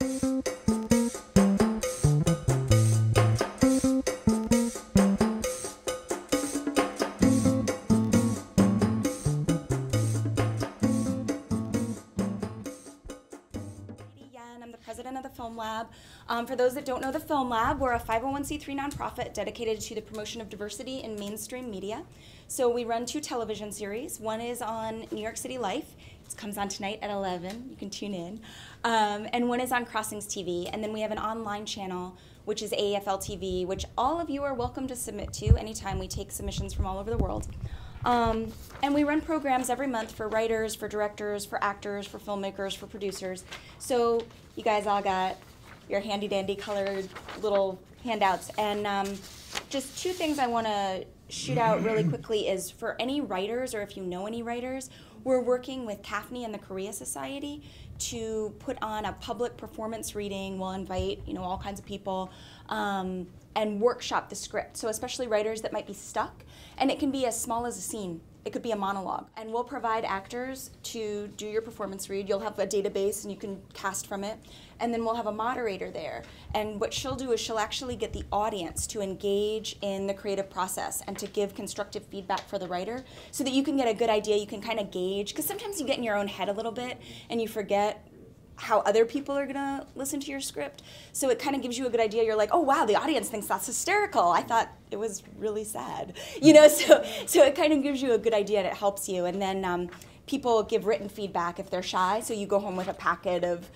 I'm the president of the Film Lab. For those that don't know the Film Lab, we're a 501c3 nonprofit dedicated to the promotion of diversity in mainstream media. So we run 2 television series. One is on New York City Life. It comes on tonight at 11. You can tune in. And one is on Crossings TV. And then we have an online channel, which is AFL TV, which all of you are welcome to submit to anytime. We take submissions from all over the world. And we run programs every month for writers, for directors, for actors, for filmmakers, for producers. So you guys all got your handy-dandy colored little handouts. And just 2 things I want to shoot out really quickly is for any writers, or if you know any writers, we're working with CAFNI and the Korea Society to put on a public performance reading. We'll invite, all kinds of people and workshop the script. So especially writers that might be stuck, and it can be as small as a scene. It could be a monologue. And we'll provide actors to do your performance read. You'll have a database and you can cast from it. And then we'll have a moderator there. And what she'll do is she'll actually get the audience to engage in the creative process and to give constructive feedback for the writer so that you can get a good idea, you can kind of gauge, because sometimes you get in your own head a little bit and you forget how other people are gonna listen to your script. So it kind of gives you a good idea. You're like, oh wow, the audience thinks that's hysterical. I thought it was really sad. So it kind of gives you a good idea and it helps you. And then people give written feedback if they're shy, so you go home with a packet of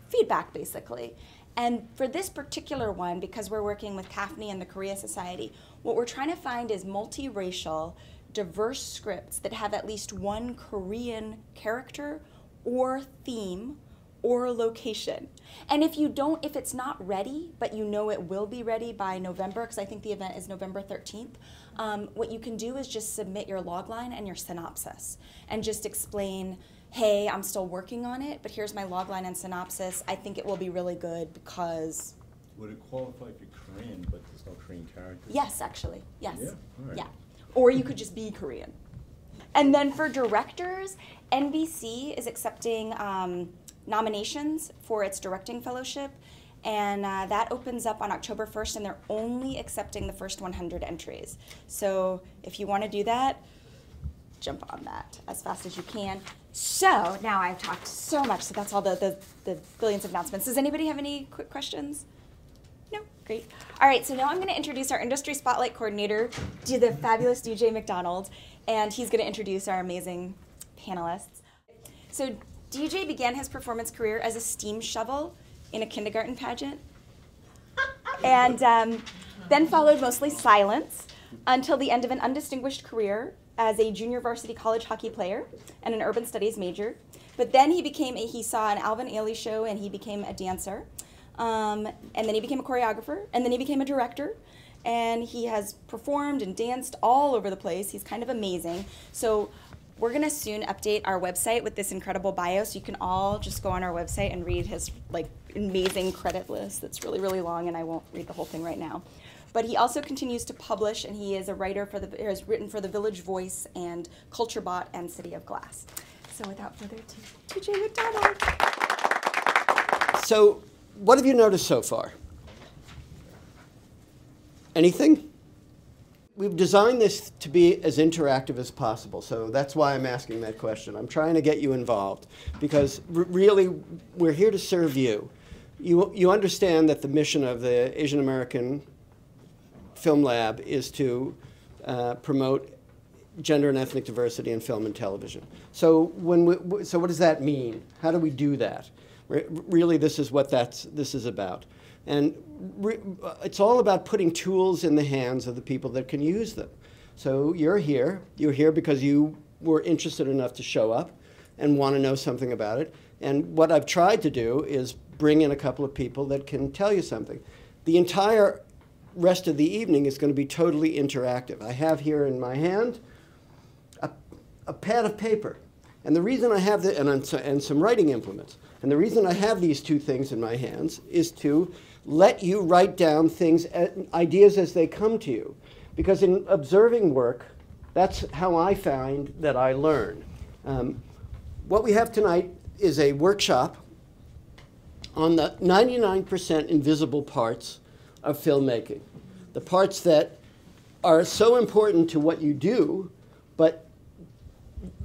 feedback basically. And for this particular one, because we're working with CAFNI and the Korea Society, what we're trying to find is multiracial, diverse scripts that have at least one Korean character or theme or location. And if it's not ready, but you know it will be ready by November, because I think the event is November 13th, what you can do is just submit your logline and your synopsis and just explain, hey, I'm still working on it, but here's my logline and synopsis. I think it will be really good because... Would it qualify for Korean, but there's no Korean characters? Yes, actually, yes. Yeah, all right. Yeah. Or you could just be Korean. And then for directors, NBC is accepting nominations for its directing fellowship, and that opens up on October 1st, and they're only accepting the first 100 entries. So if you want to do that, jump on that as fast as you can. So now I've talked so much, so that's all the billions of announcements. Does anybody have any quick questions? No? Great. All right, so now I'm going to introduce our Industry Spotlight Coordinator, the fabulous DJ McDonald, and he's going to introduce our amazing panelists. So DJ began his performance career as a steam shovel in a kindergarten pageant, and then followed mostly silence until the end of an undistinguished career as a junior varsity college hockey player and an urban studies major. But then he saw an Alvin Ailey show and he became a dancer, and then he became a choreographer, and then he became a director, and he has performed and danced all over the place. He's kind of amazing. So we're going to soon update our website with this incredible bio, so you can all just go on our website and read his amazing credit list that's really, really long, and I won't read the whole thing right now. But he also continues to publish, and he is a writer has written for The Village Voice and CultureBot and City of Glass. So without further ado, TJ McDonald. So what have you noticed so far? Anything? We've designed this to be as interactive as possible, so that's why I'm asking that question. I'm trying to get you involved, because really we're here to serve you. You understand that the mission of the Asian American Film Lab is to promote gender and ethnic diversity in film and television. So so what does that mean? How do we do that? Really, this is what this is about. And it's all about putting tools in the hands of the people that can use them. So you're here because you were interested enough to show up and want to know something about it. And what I've tried to do is bring in a couple of people that can tell you something. The entire rest of the evening is going to be totally interactive. I have here in my hand a pad of paper. And the reason I have and some writing implements. And the reason I have these 2 things in my hands is to let you write down things, ideas as they come to you. Because in observing work, that's how I find that I learn. What we have tonight is a workshop on the 99% invisible parts of filmmaking, the parts that are so important to what you do, but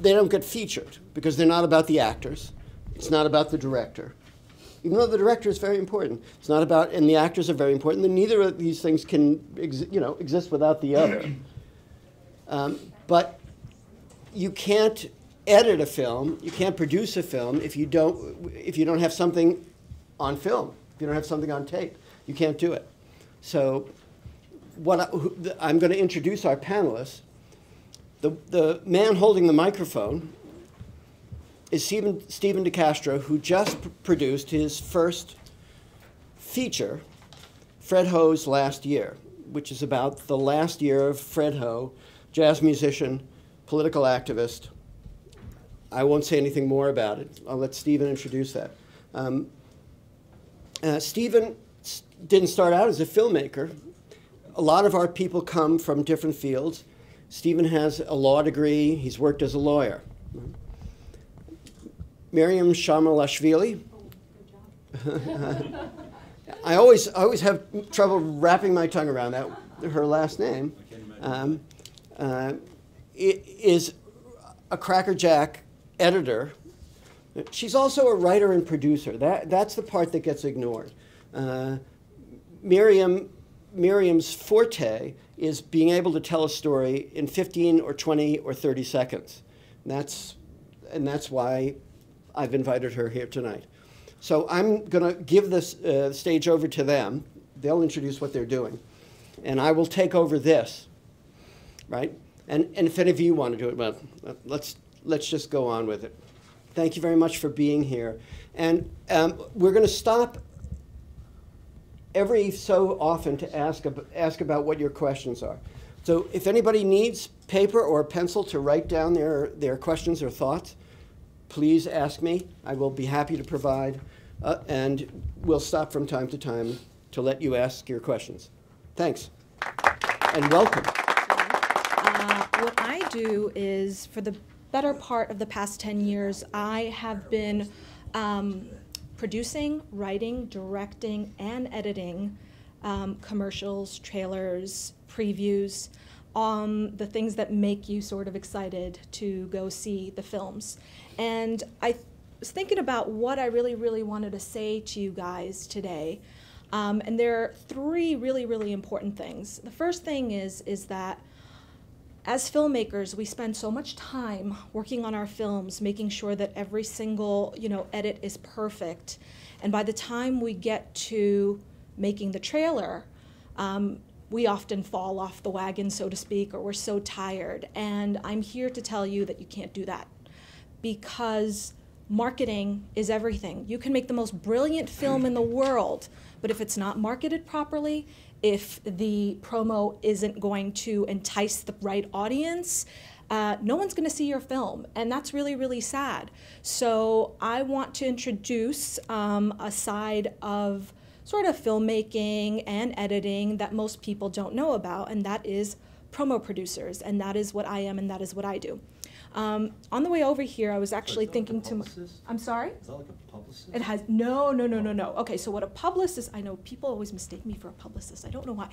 they don't get featured because they're not about the actors. It's not about the director. Even though the director is very important, it's not about, and the actors are very important, then neither of these things can exist without the other. But you can't edit a film, you can't produce a film if you don't have something on film, if you don't have something on tape. You can't do it. So I'm going to introduce our panelists. The man holding the microphone is Stephen de Castro, who just produced his first feature, Fred Ho's Last Year, which is about the last year of Fred Ho, jazz musician, political activist. I won't say anything more about it. I'll let Stephen introduce that. Stephen didn't start out as a filmmaker. A lot of our people come from different fields. Stephen has a law degree. He's worked as a lawyer. Miriam Shamelashvili. I always have trouble wrapping my tongue around that. Her last name is a crackerjack editor. She's also a writer and producer. That's the part that gets ignored. Miriam's forte is being able to tell a story in 15 or 20 or 30 seconds. And that's why I've invited her here tonight. So I'm going to give this stage over to them. They'll introduce what they're doing. And I will take over this, right? And if any of you want to do it, well, let's just go on with it. Thank you very much for being here. And we're going to stop every so often to ask about what your questions are. So if anybody needs paper or a pencil to write down their questions or thoughts, please ask me. I will be happy to provide, and we'll stop from time to time to let you ask your questions. Thanks, and welcome. What I do is, for the better part of the past 10 years, I have been producing, writing, directing, and editing commercials, trailers, previews, the things that make you sort of excited to go see the films. And I was thinking about what I really, really wanted to say to you guys today. And there are three really, really important things. The first thing is that as filmmakers, we spend so much time working on our films, making sure that every single edit is perfect. And by the time we get to making the trailer, we often fall off the wagon, so to speak, or we're so tired. And I'm here to tell you that you can't do that, because marketing is everything. You can make the most brilliant film in the world, but if it's not marketed properly, if the promo isn't going to entice the right audience, no one's going to see your film, and that's really, really sad. So I want to introduce a side of sort of filmmaking and editing that most people don't know about, and that is promo producers, and that is what I am, and that is what I do. On the way over here, I was actually thinking to I'm sorry? Is that like a publicist? It has, no. Okay, so what a publicist, I know people always mistake me for a publicist, I don't know why.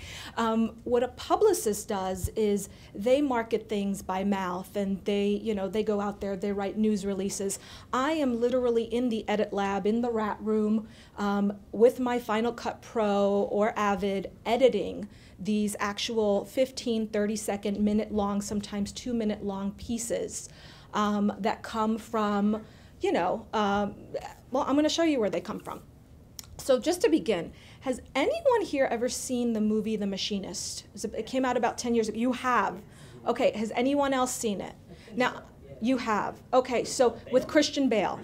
What a publicist does is they market things by mouth, and they go out there, they write news releases. I am literally in the edit lab, in the rat room, with my Final Cut Pro or Avid, editing these actual 15, 30-second, minute-long, sometimes 2-minute-long pieces that come from, well, I'm going to show you where they come from. So just to begin, has anyone here ever seen the movie The Machinist? It came out about 10 years ago. You have. Okay, has anyone else seen it? Now, you have. Okay, so with Christian Bale,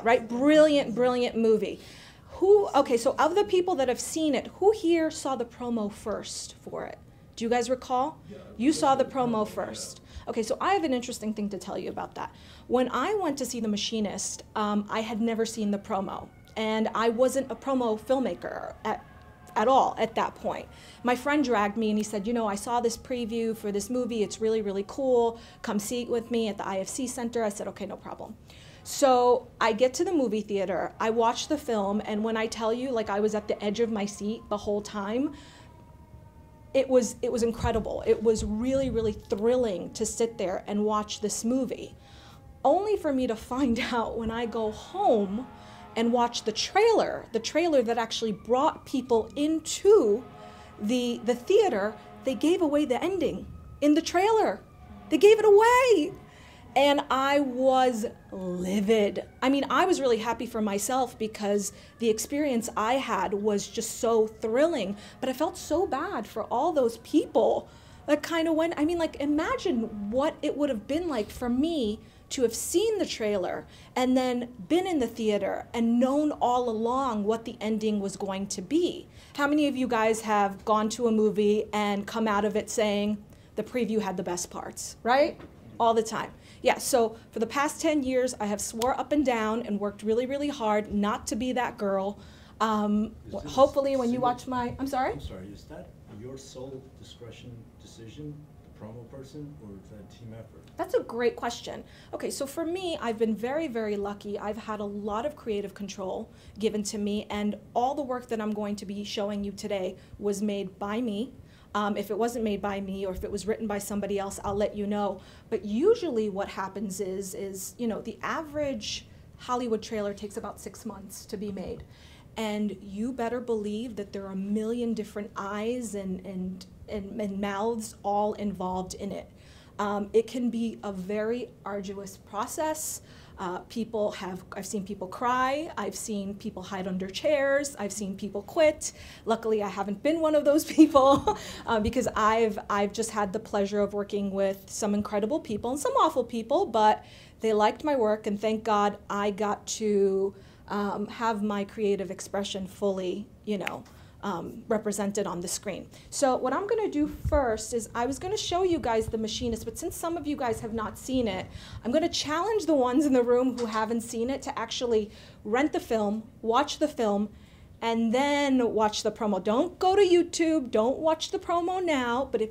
right? Brilliant, brilliant movie. Okay, so of the people that have seen it, who here saw the promo first for it? Do you guys recall? You saw the promo first. Okay, so I have an interesting thing to tell you about that. When I went to see The Machinist, I had never seen the promo, and I wasn't a promo filmmaker at all at that point. My friend dragged me and he said, I saw this preview for this movie, it's really, really cool, come see it with me at the IFC Center. I said, okay, no problem. So I get to the movie theater, I watch the film, and when I tell you, like, I was at the edge of my seat the whole time, it was incredible. It was really, really thrilling to sit there and watch this movie. Only for me to find out when I go home and watch the trailer that actually brought people into the theater, they gave away the ending in the trailer. They gave it away. And I was livid. I mean, I was really happy for myself because the experience I had was just so thrilling, but I felt so bad for all those people that kind of went, I mean, like, imagine what it would have been like for me to have seen the trailer and then been in the theater and known all along what the ending was going to be. How many of you guys have gone to a movie and come out of it saying the preview had the best parts, right? All the time. Yeah, so for the past 10 years, I have swore up and down and worked really, really hard not to be that girl. Hopefully when you watch my, I'm sorry? I'm sorry, is that your sole discretion decision, the promo person, or is that a team effort? That's a great question. Okay, so for me, I've been very, very lucky. I've had a lot of creative control given to me, and all the work that I'm going to be showing you today was made by me. If it wasn't made by me or if it was written by somebody else, I'll let you know. But usually what happens is you know, the average Hollywood trailer takes about 6 months to be made. And you better believe that there are a million different eyes and mouths all involved in it. It can be a very arduous process. I've seen people cry, I've seen people hide under chairs, I've seen people quit. Luckily, I haven't been one of those people because I've just had the pleasure of working with some incredible people and some awful people, but they liked my work, and thank God I got to have my creative expression fully, you know, represented on the screen. So what I'm going to do first is I was going to show you guys The Machinist, but since some of you guys have not seen it, I'm going to challenge the ones in the room who haven't seen it to actually rent the film, watch the film, and then watch the promo. Don't go to YouTube, don't watch the promo now, but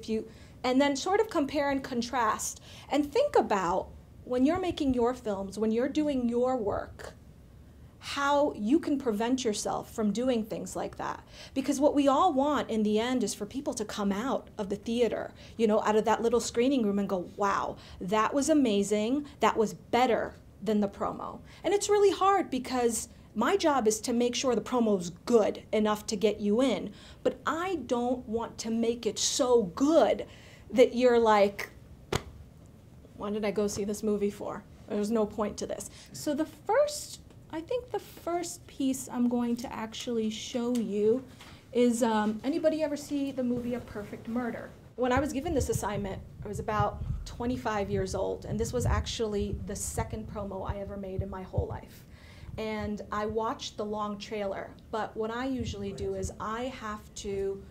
and then sort of compare and contrast and think about when you're making your films, when you're doing your work, how you can prevent yourself from doing things like that. Because what we all want in the end is for people to come out of the theater, you know, out of that little screening room and go, wow, that was amazing, that was better than the promo. And it's really hard because my job is to make sure the promo's good enough to get you in, but I don't want to make it so good that you're like, why did I go see this movie for? There's no point to this. So I think the first piece I'm going to actually show you is, anybody ever see the movie A Perfect Murder? When I was given this assignment, I was about 25 years old, and this was actually the second promo I ever made in my whole life. And I watched the long trailer, but what I usually do is I have to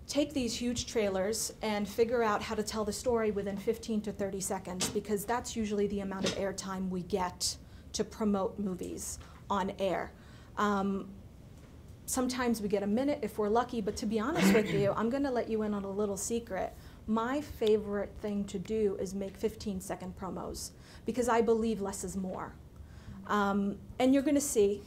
take these huge trailers and figure out how to tell the story within 15 to 30 seconds, because that's usually the amount of airtime we get to promote movies on air. Sometimes we get a minute if we're lucky, but to be honest with you, I'm gonna let you in on a little secret. My favorite thing to do is make 15-second promos, because I believe less is more. And you're gonna see.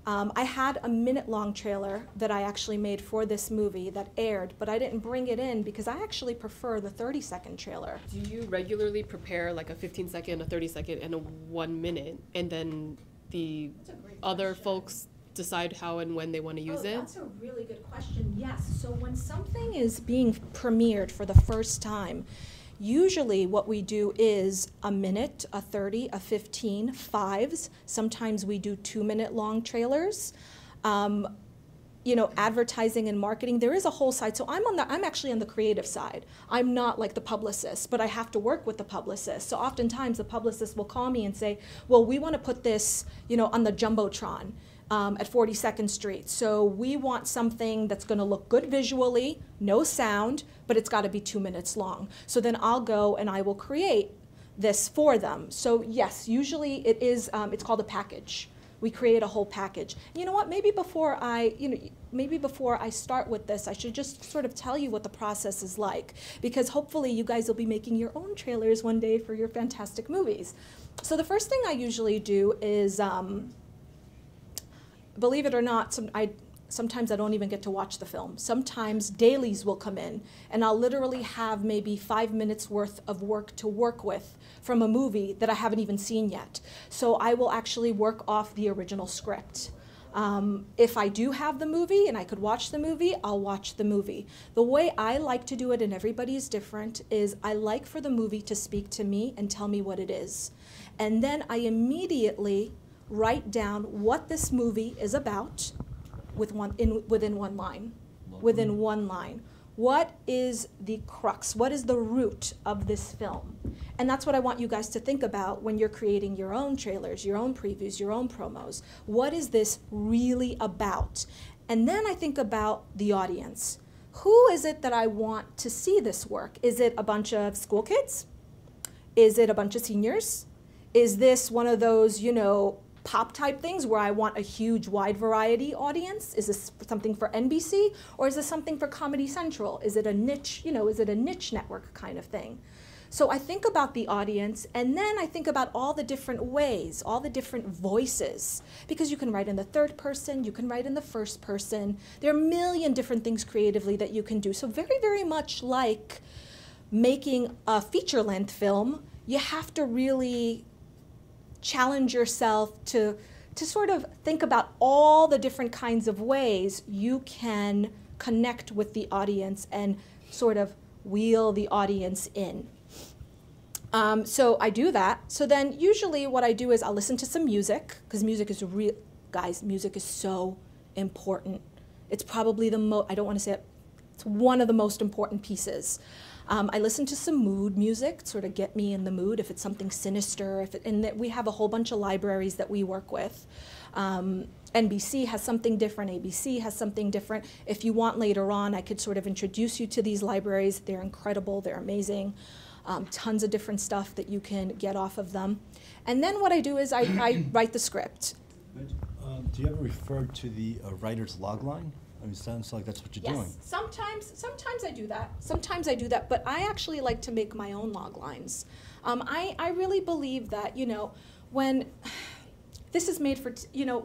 I had a minute-long trailer that I actually made for this movie that aired, but I didn't bring it in because I actually prefer the 30-second trailer. Do you regularly prepare like a 15-second, a 30-second, and a 1 minute, and then the other folks decide how and when they want to use it? That's a really good question. Yes. So when something is being premiered for the first time, usually what we do is a minute, a 30, a 15, fives. Sometimes we do 2-minute long trailers. You know, advertising and marketing, there is a whole side. So I'm actually on the creative side. I'm not like the publicist, but I have to work with the publicist. So oftentimes the publicist will call me and say, well, we want to put this, you know, on the Jumbotron at 42nd Street. So we want something that's going to look good visually, no sound, but it's got to be 2 minutes long. So then I'll go and I will create this for them. So yes, usually it is, it's called a package. We create a whole package. You know what? Maybe before I start with this, I should just sort of tell you what the process is like, because hopefully you guys will be making your own trailers one day for your fantastic movies. So the first thing I usually do is, believe it or not, sometimes I don't even get to watch the film. Sometimes dailies will come in, and I'll literally have maybe 5 minutes worth of work to work with from a movie that I haven't even seen yet. So I will actually work off the original script. If I do have the movie and I could watch the movie, I'll watch the movie. The way I like to do it, and everybody is different, is I like for the movie to speak to me and tell me what it is. And then I immediately write down what this movie is about within one line. Within one line. What is the crux? What is the root of this film? And that's what I want you guys to think about when you're creating your own trailers, your own previews, your own promos. What is this really about? And then I think about the audience. Who is it that I want to see this work? Is it a bunch of school kids? Is it a bunch of seniors? Is this one of those, pop type things where I want a huge wide variety audience? Is this something for NBC, or is this something for Comedy Central? Is it a niche, is it a niche network kind of thing? So I think about the audience, and then I think about all the different ways, all the different voices, because you can write in the third person, you can write in the first person. There are a million different things creatively that you can do. So very, very much like making a feature-length film, you have to really challenge yourself to sort of think about all the different kinds of ways you can connect with the audience and sort of wheel the audience in. So I do that. So then usually what I do is I'll listen to some music, because music is guys, music is so important. It's probably I don't want to say it, it's one of the most important pieces. I listen to some mood music, sort of get me in the mood, if it's something sinister, and we have a whole bunch of libraries that we work with. NBC has something different, ABC has something different. If you want later on, I could sort of introduce you to these libraries. They're incredible, they're amazing. Tons of different stuff that you can get off of them. And then what I do is I write the script. Do you ever refer to the writer's log line? I mean, it sounds like that's what you're doing. Sometimes I do that. Sometimes I do that, but I actually like to make my own log lines. I really believe that, when this is made for,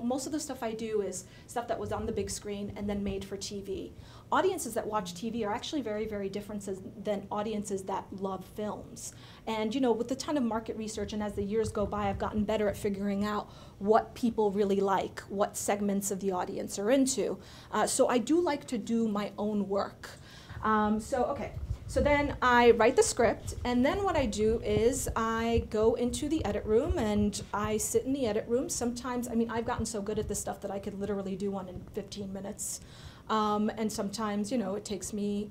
most of the stuff I do is stuff that was on the big screen and then made for TV. Audiences that watch TV are actually very, very different than audiences that love films. And with a ton of market research, and as the years go by, I've gotten better at figuring out what people really like, what segments of the audience are into. So I do like to do my own work. So then I write the script, and then what I do is I go into the edit room and I sit in the edit room. Sometimes, I've gotten so good at this stuff that I could literally do one in 15 minutes. And sometimes, it takes me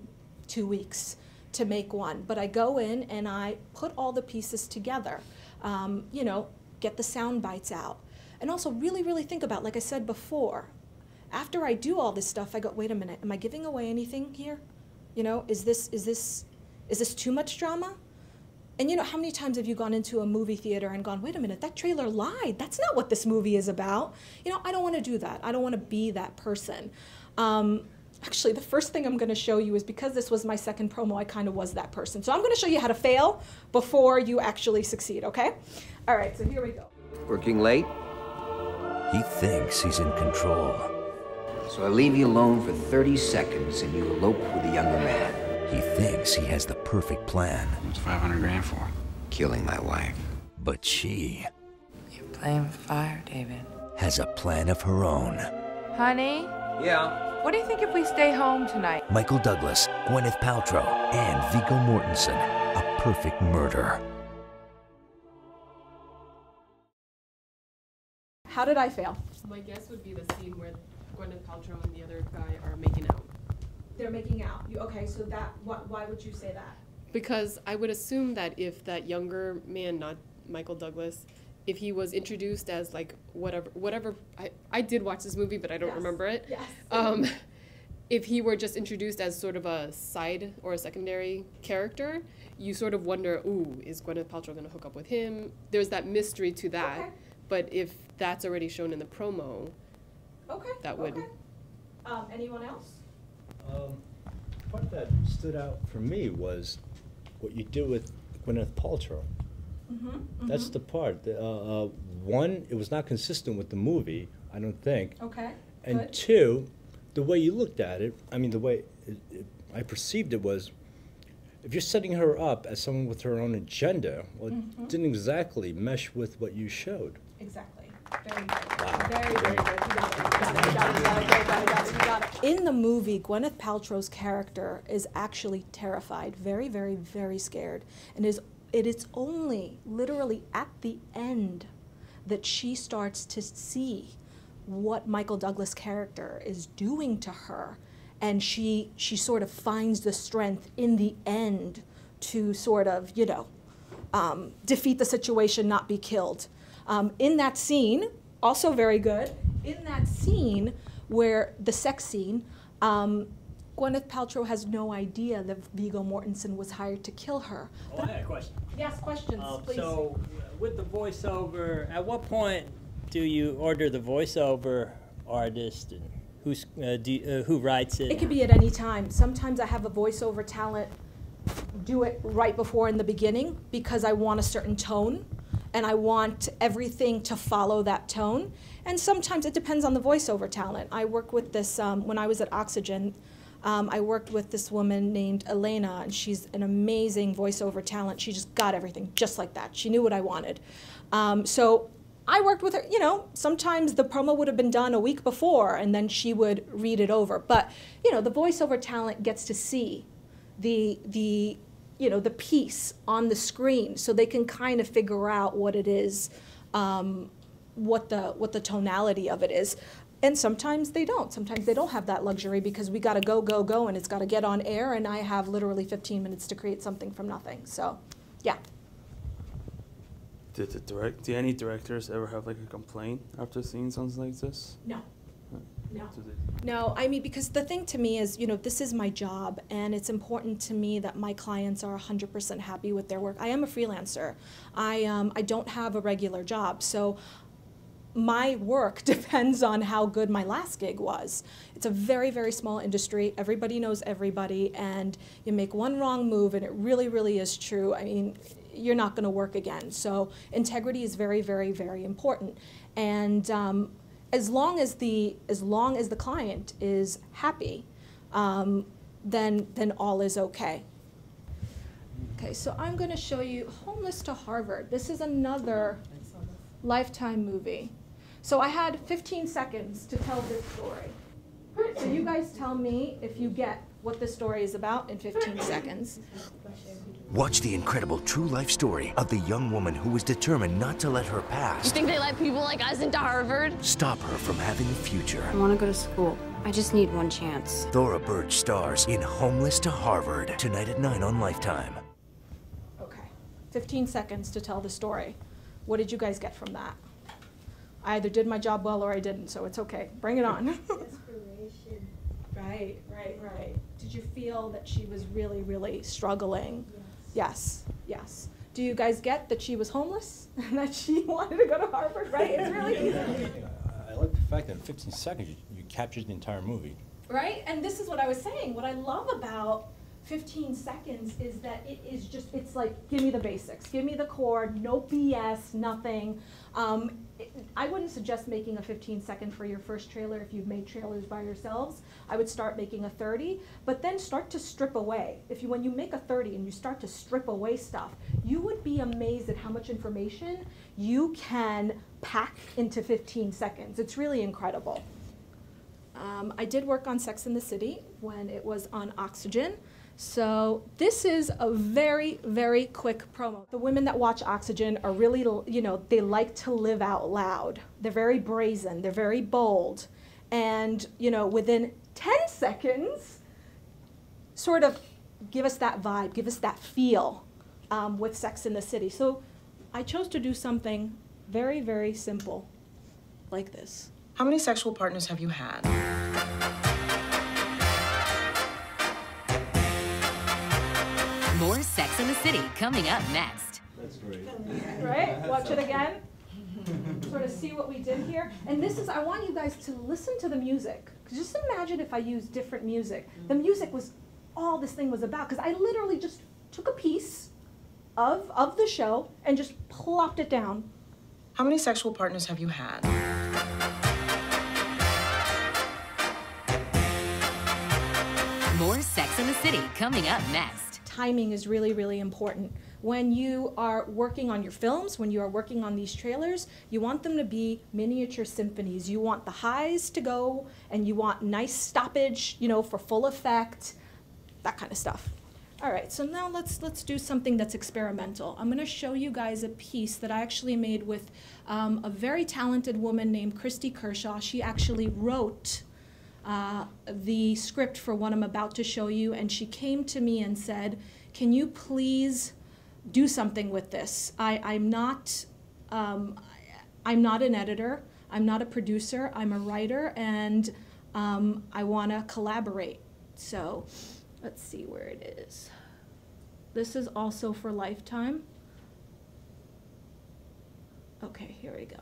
2 weeks to make one. But I go in and I put all the pieces together, get the sound bites out. And also really, really think about, like I said before, after I do all this stuff, I go, wait a minute, am I giving away anything here? Is this too much drama? And how many times have you gone into a movie theater and gone, wait a minute, that trailer lied. That's not what this movie is about. I don't want to do that. I don't want to be that person. Actually, the first thing I'm going to show you is, because this was my second promo, I kind of was that person. So I'm going to show you how to fail before you actually succeed, okay? All right, so here we go. Working late? He thinks he's in control. So I leave you alone for 30 seconds and you elope with a younger man. He thinks he has the perfect plan. What's 500 grand for? Killing my wife. But she You're playing with fire, David. has a plan of her own. Honey, Yeah? what do you think if we stay home tonight? Michael Douglas, Gwyneth Paltrow, and Viggo Mortensen. A perfect murder. How did I fail? My guess would be the scene where Gwyneth Paltrow and the other guy are making out. They're making out. Okay, so why would you say that? Because I would assume that if that younger man, not Michael Douglas, if he was introduced as like whatever, I did watch this movie, but I don't remember it. Yes. If he were just introduced as sort of a side or a secondary character, you sort of wonder, ooh, is Gwyneth Paltrow going to hook up with him? There's that mystery to that. Okay. But if that's already shown in the promo, Okay. that would. Okay. Anyone else? Part that stood out for me was what you did with Gwyneth Paltrow. That's the part. One, it was not consistent with the movie, I don't think. Okay. And good. two, the way you looked at it, I mean, the way I perceived it was, if you're setting her up as someone with her own agenda, well, it didn't exactly mesh with what you showed. Exactly. Very good. Wow. Very, very good. You got it. In the movie, Gwyneth Paltrow's character is actually terrified, very, very, very scared, and it is only literally at the end that she starts to see what Michael Douglas' character is doing to her, and she sort of finds the strength in the end to sort of, defeat the situation, not be killed. In that scene, also very good, in that scene where the sex scene, Gwyneth Paltrow has no idea that Viggo Mortensen was hired to kill her. Oh, I had a question. Yes, questions, please. So, with the voiceover, at what point do you order the voiceover artist and who writes it? It could be at any time. Sometimes I have a voiceover talent do it right before in the beginning because I want a certain tone and I want everything to follow that tone. And sometimes it depends on the voiceover talent. I work with this, when I was at Oxygen, I worked with this woman named Elena, and she's an amazing voiceover talent. She just got everything just like that. She knew what I wanted. So I worked with her, sometimes the promo would have been done a week before, and then she would read it over. But, the voiceover talent gets to see the piece on the screen, so they can kind of figure out what it is, what the tonality of it is. And sometimes they don't. Sometimes they don't have that luxury because we got to go, and it's got to get on air, and I have literally 15 minutes to create something from nothing. So, yeah. Do any directors ever have like a complaint after seeing something like this? No. No, I mean, because the thing to me is, this is my job, and it's important to me that my clients are 100% happy with their work. I am a freelancer. I don't have a regular job, so my work depends on how good my last gig was. It's a very, very small industry. Everybody knows everybody, and you make one wrong move, and it really, really is true. I mean, you're not going to work again. So integrity is very, very, very important. And as long as the client is happy, then all is okay. Okay, so I'm going to show you Homeless to Harvard. This is another Lifetime movie. So I had 15 seconds to tell this story. So you guys tell me if you get what this story is about in 15 seconds. Watch the incredible true life story of the young woman who was determined not to let her past You think they let people like us into Harvard? stop her from having a future. I want to go to school. I just need one chance. Thora Birch stars in Homeless to Harvard, tonight at 9 on Lifetime. Okay, 15 seconds to tell the story. What did you guys get from that? I either did my job well or I didn't, so it's okay. Bring it on. Inspiration. Right. Did you feel that she was really, really struggling? Yes. Yes. Do you guys get that she was homeless and that she wanted to go to Harvard, right? It's really easy. I like the fact that in 15 seconds you captured the entire movie. Right? And this is what I was saying. What I love about 15 seconds is that it's like, give me the basics, give me the core, no BS, nothing. I wouldn't suggest making a 15-second for your first trailer if you've made trailers by yourselves. I would start making a 30, but then start to strip away. When you make a 30 and you start to strip away stuff, you would be amazed at how much information you can pack into 15 seconds. It's really incredible. I did work on Sex and the City when it was on Oxygen. So this is a very, very quick promo. The women that watch Oxygen are really, they like to live out loud. They're very brazen, they're very bold. And, within 10 seconds, sort of give us that vibe, give us that feel with Sex in the City. So I chose to do something very, very simple, like this. How many sexual partners have you had? More Sex in the City coming up next. That's great. Right? Watch it again. sort of see what we did here. And this is, I want you guys to listen to the music. Just imagine if I used different music. The music was all this thing was about, because I literally just took a piece of the show and just plopped it down. How many sexual partners have you had? More Sex in the City coming up next. Timing is really, really important. When you are working on your films, when you are working on these trailers, you want them to be miniature symphonies. You want the highs to go, and you want nice stoppage, you know, for full effect, that kind of stuff. All right, so now let's do something that's experimental. I'm going to show you guys a piece that I actually made with a very talented woman named Christy Kershaw. She actually wrote the script for what I'm about to show you, and she came to me and said, "Can you please do something with this? I'm not an editor. I'm not a producer. I'm a writer, and I want to collaborate." So let's see where it is. This is also for Lifetime. Okay, here we go.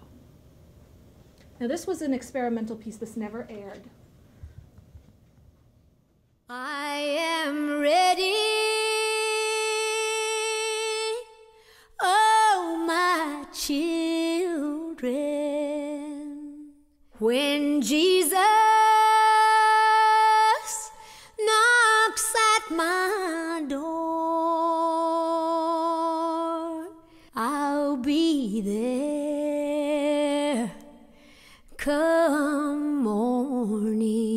Now this was an experimental piece. This never aired. I am ready, oh my children, when Jesus knocks at my door, I'll be there come morning.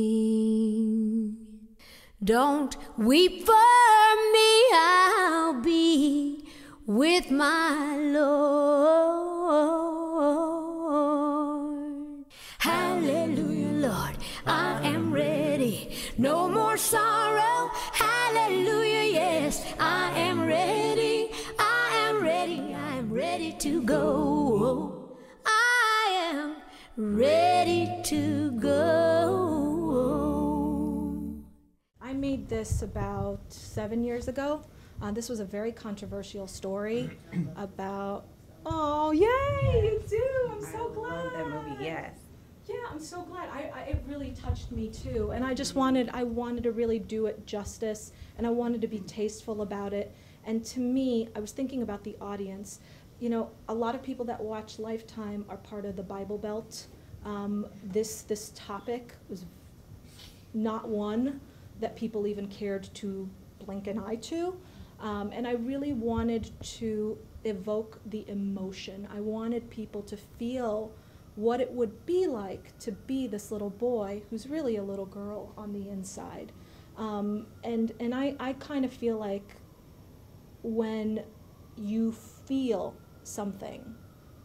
Don't weep for me, I'll be with my Lord. Hallelujah, Lord, I am ready. No more sorrow. Hallelujah, yes, I am ready. I am ready. I am ready to go. I am ready to go. I made this about 7 years ago. This was a very controversial story about, oh, yay, you do, I'm so glad. I love that movie, yes. Yeah, I'm so glad. It really touched me too. And I wanted to really do it justice, and I wanted to be tasteful about it. And to me, I was thinking about the audience. You know, a lot of people that watch Lifetime are part of the Bible Belt. This topic was not one that people even cared to blink an eye to. And I really wanted to evoke the emotion. I wanted people to feel what it would be like to be this little boy who's really a little girl on the inside. And I kind of feel like when you feel something,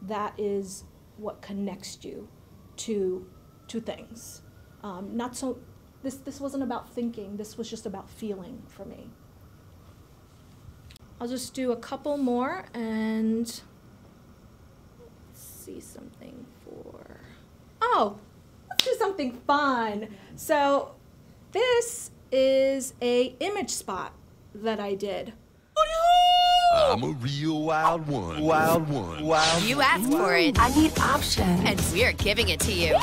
that is what connects you to things. This wasn't about thinking, this was just about feeling for me. I'll just do a couple more and let's see something for, oh, let's do something fun. So this is a image spot that I did. I'm a real wild one. Wild one. Wild You asked for it. I need options. And we're giving it to you.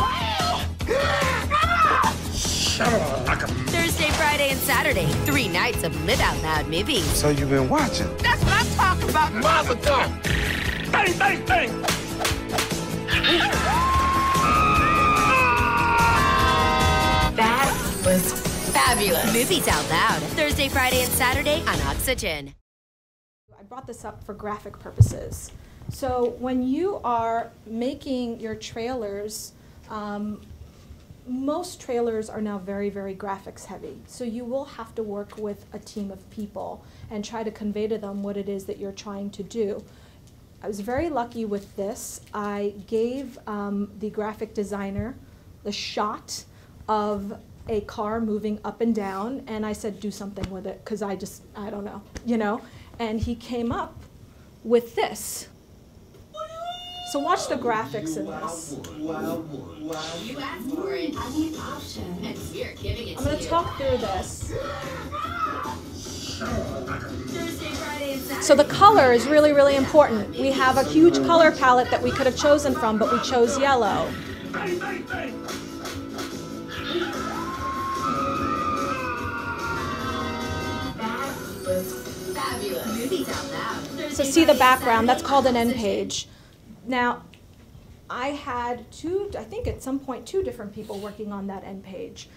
Thursday, Friday, and Saturday. 3 nights of Live Out Loud movies. So you've been watching? That's what I'm talking about. Mama done. Bang, bang, bang. That was fabulous. Movies Out Loud. Thursday, Friday, and Saturday on Oxygen. I brought this up for graphic purposes. So when you are making your trailers, most trailers are now very, very graphics heavy. So you will have to work with a team of people and try to convey to them what it is that you're trying to do. I was very lucky with this. I gave the graphic designer the shot of a car moving up and down, and I said, do something with it, because I don't know, you know? And he came up with this. So watch the graphics in this. You asked for it. I need options. And we're giving it I'm going to talk through this. So the color is really, really important. We have a huge color palette that we could have chosen from, but we chose yellow. So see the background, that's called an end page. Now, I had I think at some point, 2 different people working on that end page.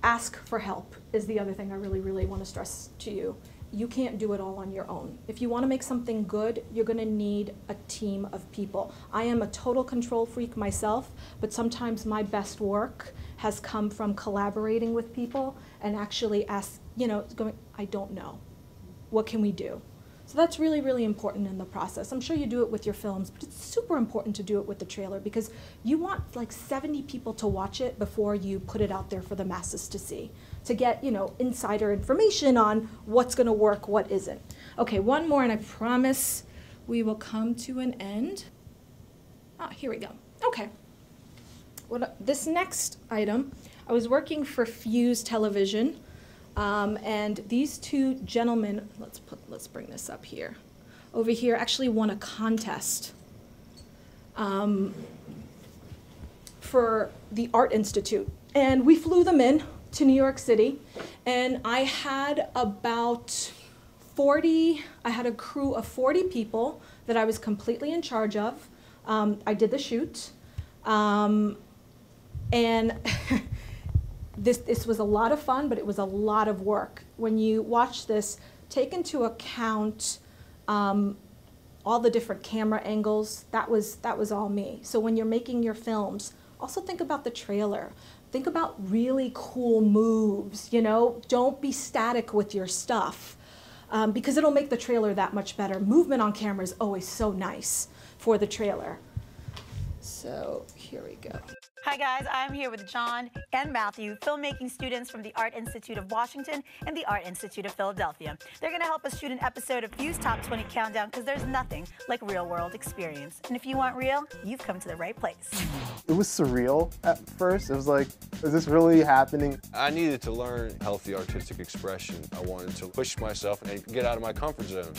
Ask for help is the other thing I really, really want to stress to you. You can't do it all on your own. If you want to make something good, you're going to need a team of people. I am a total control freak myself, but sometimes my best work has come from collaborating with people and actually going, I don't know. What can we do? So that's really, really important in the process. I'm sure you do it with your films, but it's super important to do it with the trailer because you want like 70 people to watch it before you put it out there for the masses to see, to get, insider information on what's going to work, what isn't. Okay, one more, and I promise we will come to an end. Here we go. Okay. This next item, I was working for Fuse Television. And these 2 gentlemen, let's bring this up here, over here actually won a contest for the Art Institute. And we flew them in to New York City, and I had about I had a crew of 40 people that I was completely in charge of. I did the shoot, and This was a lot of fun, but it was a lot of work. When you watch this, take into account all the different camera angles. That was all me. So when you're making your films, also think about the trailer. Think about really cool moves, Don't be static with your stuff because it'll make the trailer that much better. Movement on camera is always so nice for the trailer. So here we go. Hi guys, I'm here with John and Matthew, filmmaking students from the Art Institute of Washington and the Art Institute of Philadelphia. They're going to help us shoot an episode of Fuse Top 20 Countdown because there's nothing like real world experience. And if you want real, you've come to the right place. It was surreal at first. It was like, is this really happening? I needed to learn healthy artistic expression. I wanted to push myself and get out of my comfort zone.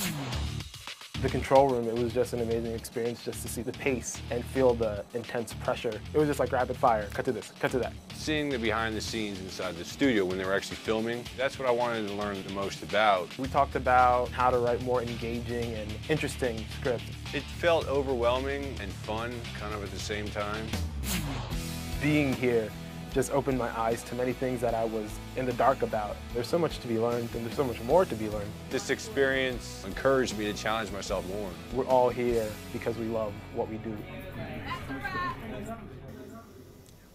The control room, it was just an amazing experience just to see the pace and feel the intense pressure. It was just like rapid fire, cut to this, cut to that. Seeing the behind the scenes inside the studio when they were actually filming, that's what I wanted to learn the most about. We talked about how to write more engaging and interesting scripts. It felt overwhelming and fun kind of at the same time. Being here just opened my eyes to many things that I was in the dark about. There's so much to be learned, and there's so much more to be learned. This experience encouraged me to challenge myself more. We're all here because we love what we do.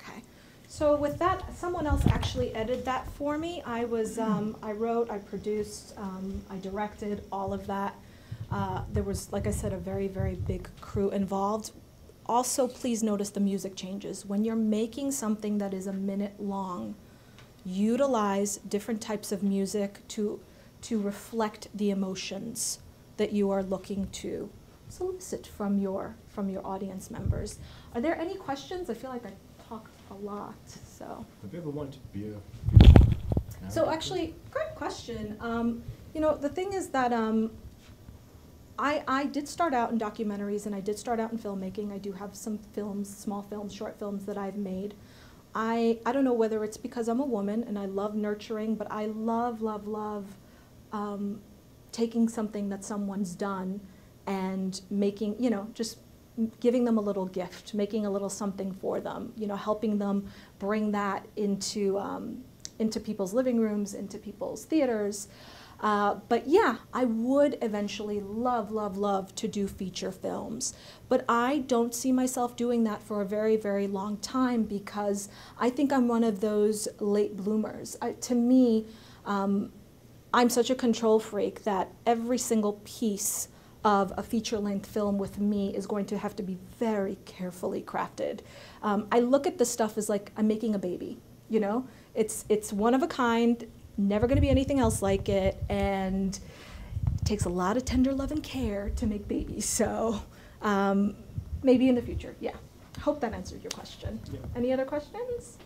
Okay, so with that, someone else actually edited that for me. I wrote, I produced, I directed all of that. There was, like I said, a very, very big crew involved. Also, please notice the music changes. When you're making something that is a minute long, utilize different types of music to reflect the emotions that you are looking to solicit from your audience members. Are there any questions? I feel like I talked a lot, so. Have you ever wanted to be a So actually, great question. The thing is that I did start out in documentaries and I did start out in filmmaking. I do have some films, small films, short films that I've made. I don't know whether it's because I'm a woman and I love nurturing, but I love taking something that someone's done and making, just giving them a little gift, making a little something for them, helping them bring that into people's living rooms, into people's theaters. But yeah, I would eventually love to do feature films. But I don't see myself doing that for a very, very long time because I think I'm one of those late bloomers. To me, I'm such a control freak that every single piece of a feature-length film with me is going to have to be very carefully crafted. I look at this stuff as like I'm making a baby, It's one of a kind, never going to be anything else like it, and it takes a lot of tender love and care to make babies. So maybe in the future, yeah. Hope that answered your question. Yeah. Any other questions?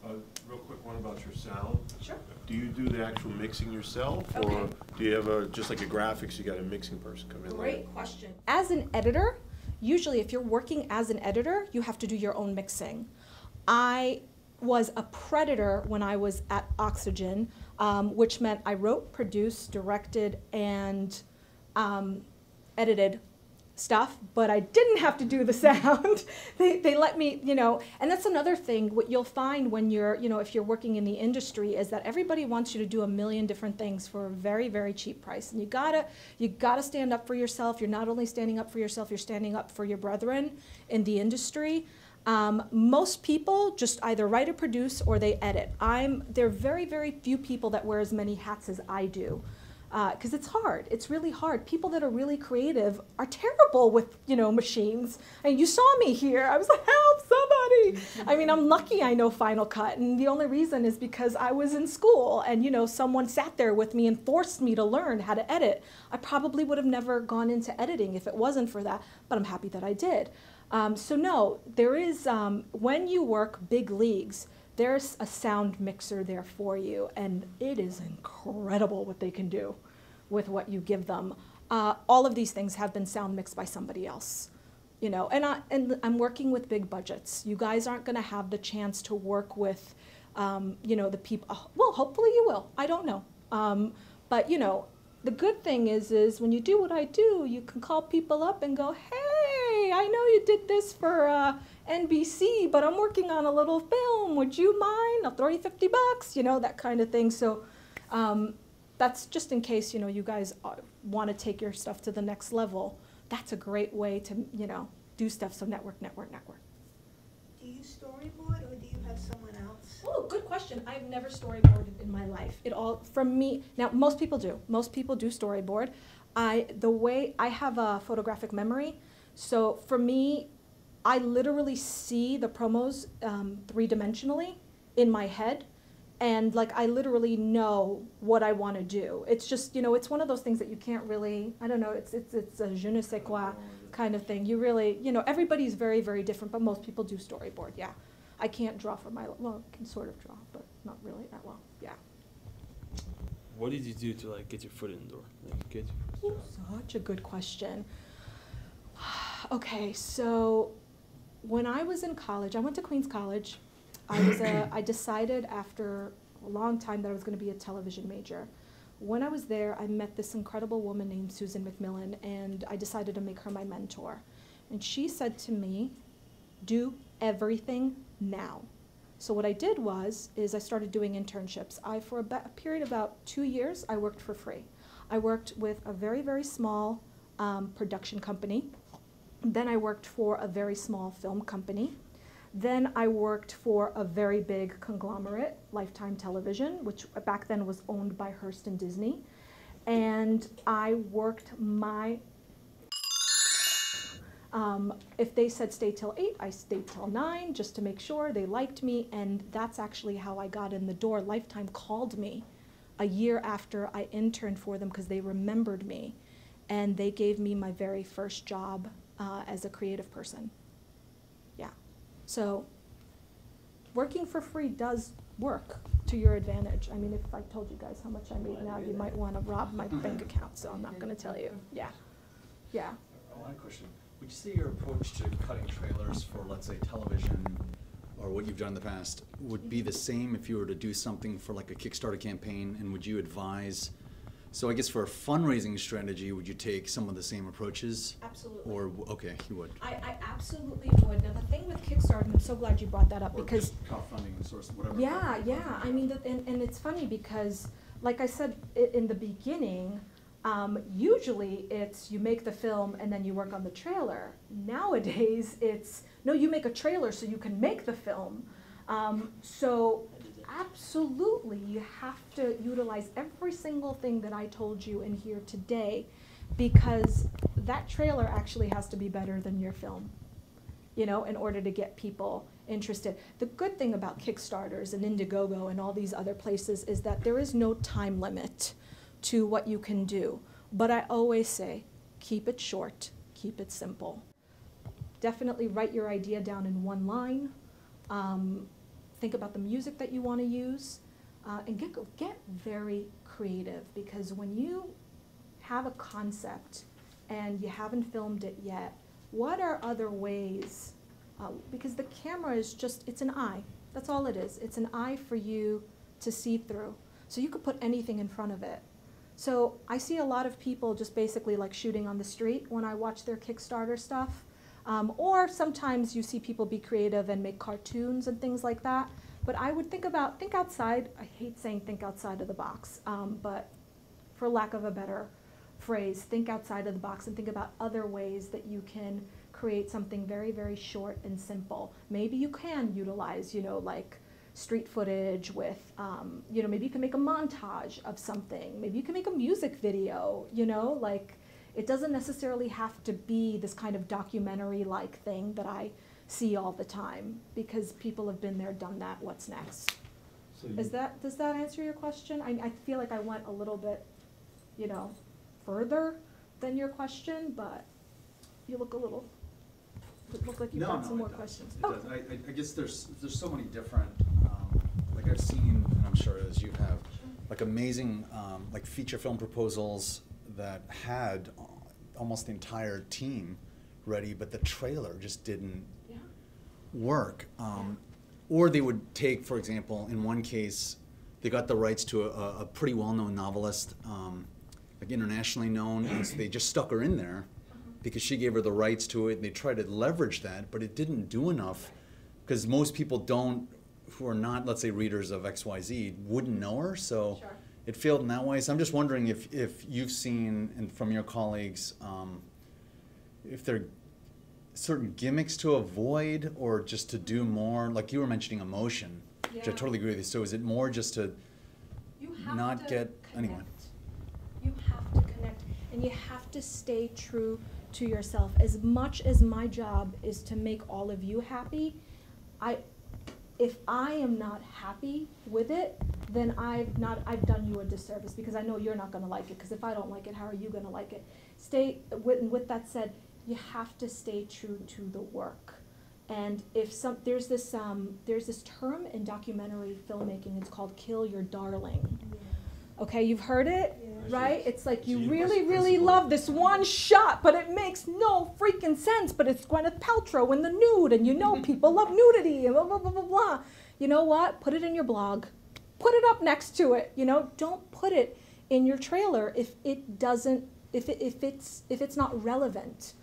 Real quick one about your sound. Sure. Do you do the actual mixing yourself, or do you have just like a graphics, you got a mixing person come in? Great question. As an editor, usually if you're working as an editor, you have to do your own mixing. I was a predator when I was at Oxygen, which meant I wrote, produced, directed, and edited stuff, but I didn't have to do the sound. They let me, you know, and that's another thing. What you'll find when you're, you know, if you're working in the industry is that everybody wants you to do a million different things for a very, very cheap price. And you gotta stand up for yourself. You're not only standing up for yourself, you're standing up for your brethren in the industry. Most people just either write or produce or they edit. There are very, very few people that wear as many hats as I do. Because it's hard. It's really hard. People that are really creative are terrible with, you know, machines. And you saw me here. I was like, help somebody. I mean, I'm lucky I know Final Cut. And the only reason is because I was in school and, you know, someone sat there with me and forced me to learn how to edit. I probably would have never gone into editing if it wasn't for that, but I'm happy that I did. So no, there is, when you work big leagues, there's a sound mixer there for you, and it is incredible what they can do with what you give them. All of these things have been sound mixed by somebody else, you know. And I'm working with big budgets. You guys aren't going to have the chance to work with, you know, the people. Well, hopefully you will. I don't know, but you know, the good thing is when you do what I do, you can call people up and go, hey, I know you did this for NBC, but I'm working on a little film. Would you mind? I'll throw you $50, you know, that kind of thing. So that's just in case, you know, you guys want to take your stuff to the next level. That's a great way to, you know, do stuff. So network. Do you storyboard or do you have someone else? Oh, good question. I've never storyboarded in my life. It all, from me, now most people do. Most people do storyboard. I have a photographic memory. So for me, I literally see the promos three-dimensionally in my head. And like, I literally know what I want to do. It's just, you know, it's one of those things that you can't really, I don't know, it's a je ne sais quoi kind of thing. You really, you know, everybody's very, very different, but most people do storyboard, yeah. I can't draw for my, well, I can sort of draw, but not really that well, yeah. What did you do to like get your foot in the door? Like, get your first job? Such a good question. Okay, so when I was in college, I went to Queens College. I decided after a long time that I was going to be a television major. When I was there, I met this incredible woman named Susan McMillan, and I decided to make her my mentor. And she said to me, do everything now. So what I did is I started doing internships. For a period of about 2 years, I worked for free. I worked with a very, very small production company. Then I worked for a very small film company. Then I worked for a very big conglomerate, Lifetime Television, which back then was owned by Hearst and Disney. And I worked if they said stay till 8, I stayed till 9 just to make sure they liked me. And that's actually how I got in the door. Lifetime called me a year after I interned for them because they remembered me. And they gave me my very first job as a creative person. Yeah. So working for free does work to your advantage. I mean, if I told you guys how much I made now, you might want to rob my bank account, so I'm not going to tell you. Yeah. Yeah. One question. Would you say your approach to cutting trailers for, let's say, television or what you've done in the past would be the same if you were to do something for like a Kickstarter campaign? And would you advise, so I guess for a fundraising strategy, would you take some of the same approaches? Absolutely. Or, okay, you would. I absolutely would. Now the thing with Kickstarter, and I'm so glad you brought that up, or because crowdfunding source, whatever. Yeah. I mean, and it's funny because, like I said in the beginning, usually it's you make the film and then you work on the trailer. Nowadays it's, no, you make a trailer so you can make the film. So absolutely you have to utilize every single thing that I told you in here today, because that trailer actually has to be better than your film, you know, in order to get people interested. The good thing about Kickstarters and Indiegogo and all these other places is that there is no time limit to what you can do. But I always say, keep it short, keep it simple. Definitely write your idea down in one line. think about the music that you want to use, and get very creative, because when you have a concept and you haven't filmed it yet, what are other ways, because the camera is just, it's an eye. That's all it is. It's an eye for you to see through. So you could put anything in front of it. So I see a lot of people just basically like shooting on the street when I watch their Kickstarter stuff. Or sometimes you see people be creative and make cartoons and things like that. But I would think outside. I hate saying think outside of the box, but for lack of a better phrase, think outside of the box and think about other ways that you can create something very, very short and simple. Maybe you can utilize, like street footage with, maybe you can make a montage of something. Maybe you can make a music video, like it doesn't necessarily have to be this kind of documentary-like thing that I see all the time, because people have been there, done that, what's next? So does that answer your question? I feel like I went a little bit, further than your question, but you look like you got some more questions. It does. I guess there's so many different, like I've seen, and I'm sure as you have, like amazing like feature film proposals that had almost the entire team ready, but the trailer just didn't work. Or they would take, for example, in one case, they got the rights to a pretty well-known novelist, like internationally known, and so they just stuck her in there because she gave her the rights to it, and they tried to leverage that, but it didn't do enough, because most people who are not, let's say, readers of XYZ, wouldn't know her, so sure. It failed in that way. So I'm just wondering if you've seen, and from your colleagues, if there are certain gimmicks to avoid, or just to do more, like you were mentioning emotion, which I totally agree with you. So is it more just to not get anyone? You have to connect, and you have to stay true to yourself. As much as my job is to make all of you happy, if I am not happy with it, then I've done you a disservice, because I know you're not going to like it, because if I don't like it, how are you going to like it? With that said, you have to stay true to the work. And there's this term in documentary filmmaking, it's called kill your darling. Okay, you've heard it, right? It's like you really, really love this one shot, but it makes no freaking sense, but it's Gwyneth Paltrow in the nude, and people love nudity, and blah, blah, blah, blah, blah. You know what? Put it in your blog. Put it up next to it, Don't put it in your trailer if it's not relevant,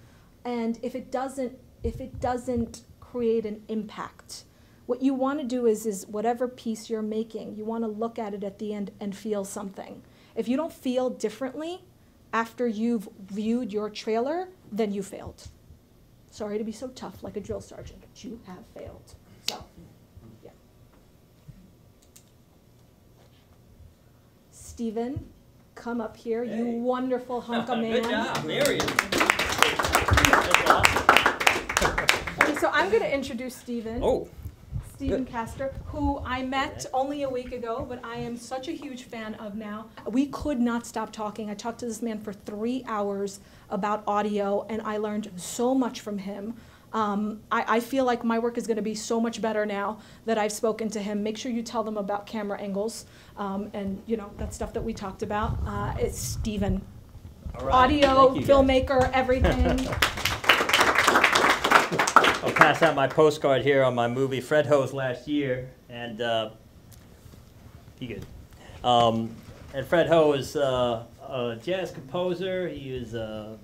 and if it doesn't create an impact. What you want to do is whatever piece you're making, you want to look at it at the end and feel something. If you don't feel differently after you've viewed your trailer, then you failed. Sorry to be so tough like a drill sergeant, but you have failed. So, yeah. Stephen, come up here, you wonderful hunk of man. Good job, Miriam. That's awesome. Okay, so I'm going to introduce Stephen. Oh. Stephen Castro, who I met only a week ago, but I am such a huge fan of now. We could not stop talking. I talked to this man for 3 hours about audio, and I learned so much from him. I feel like my work is going to be so much better now that I've spoken to him. Make sure you tell them about camera angles and that stuff that we talked about. It's Stephen. All right. Audio, filmmaker, everything. I'll pass out my postcard here on my movie Fred Ho's last year, and he good. And Fred Ho is a jazz composer. He was a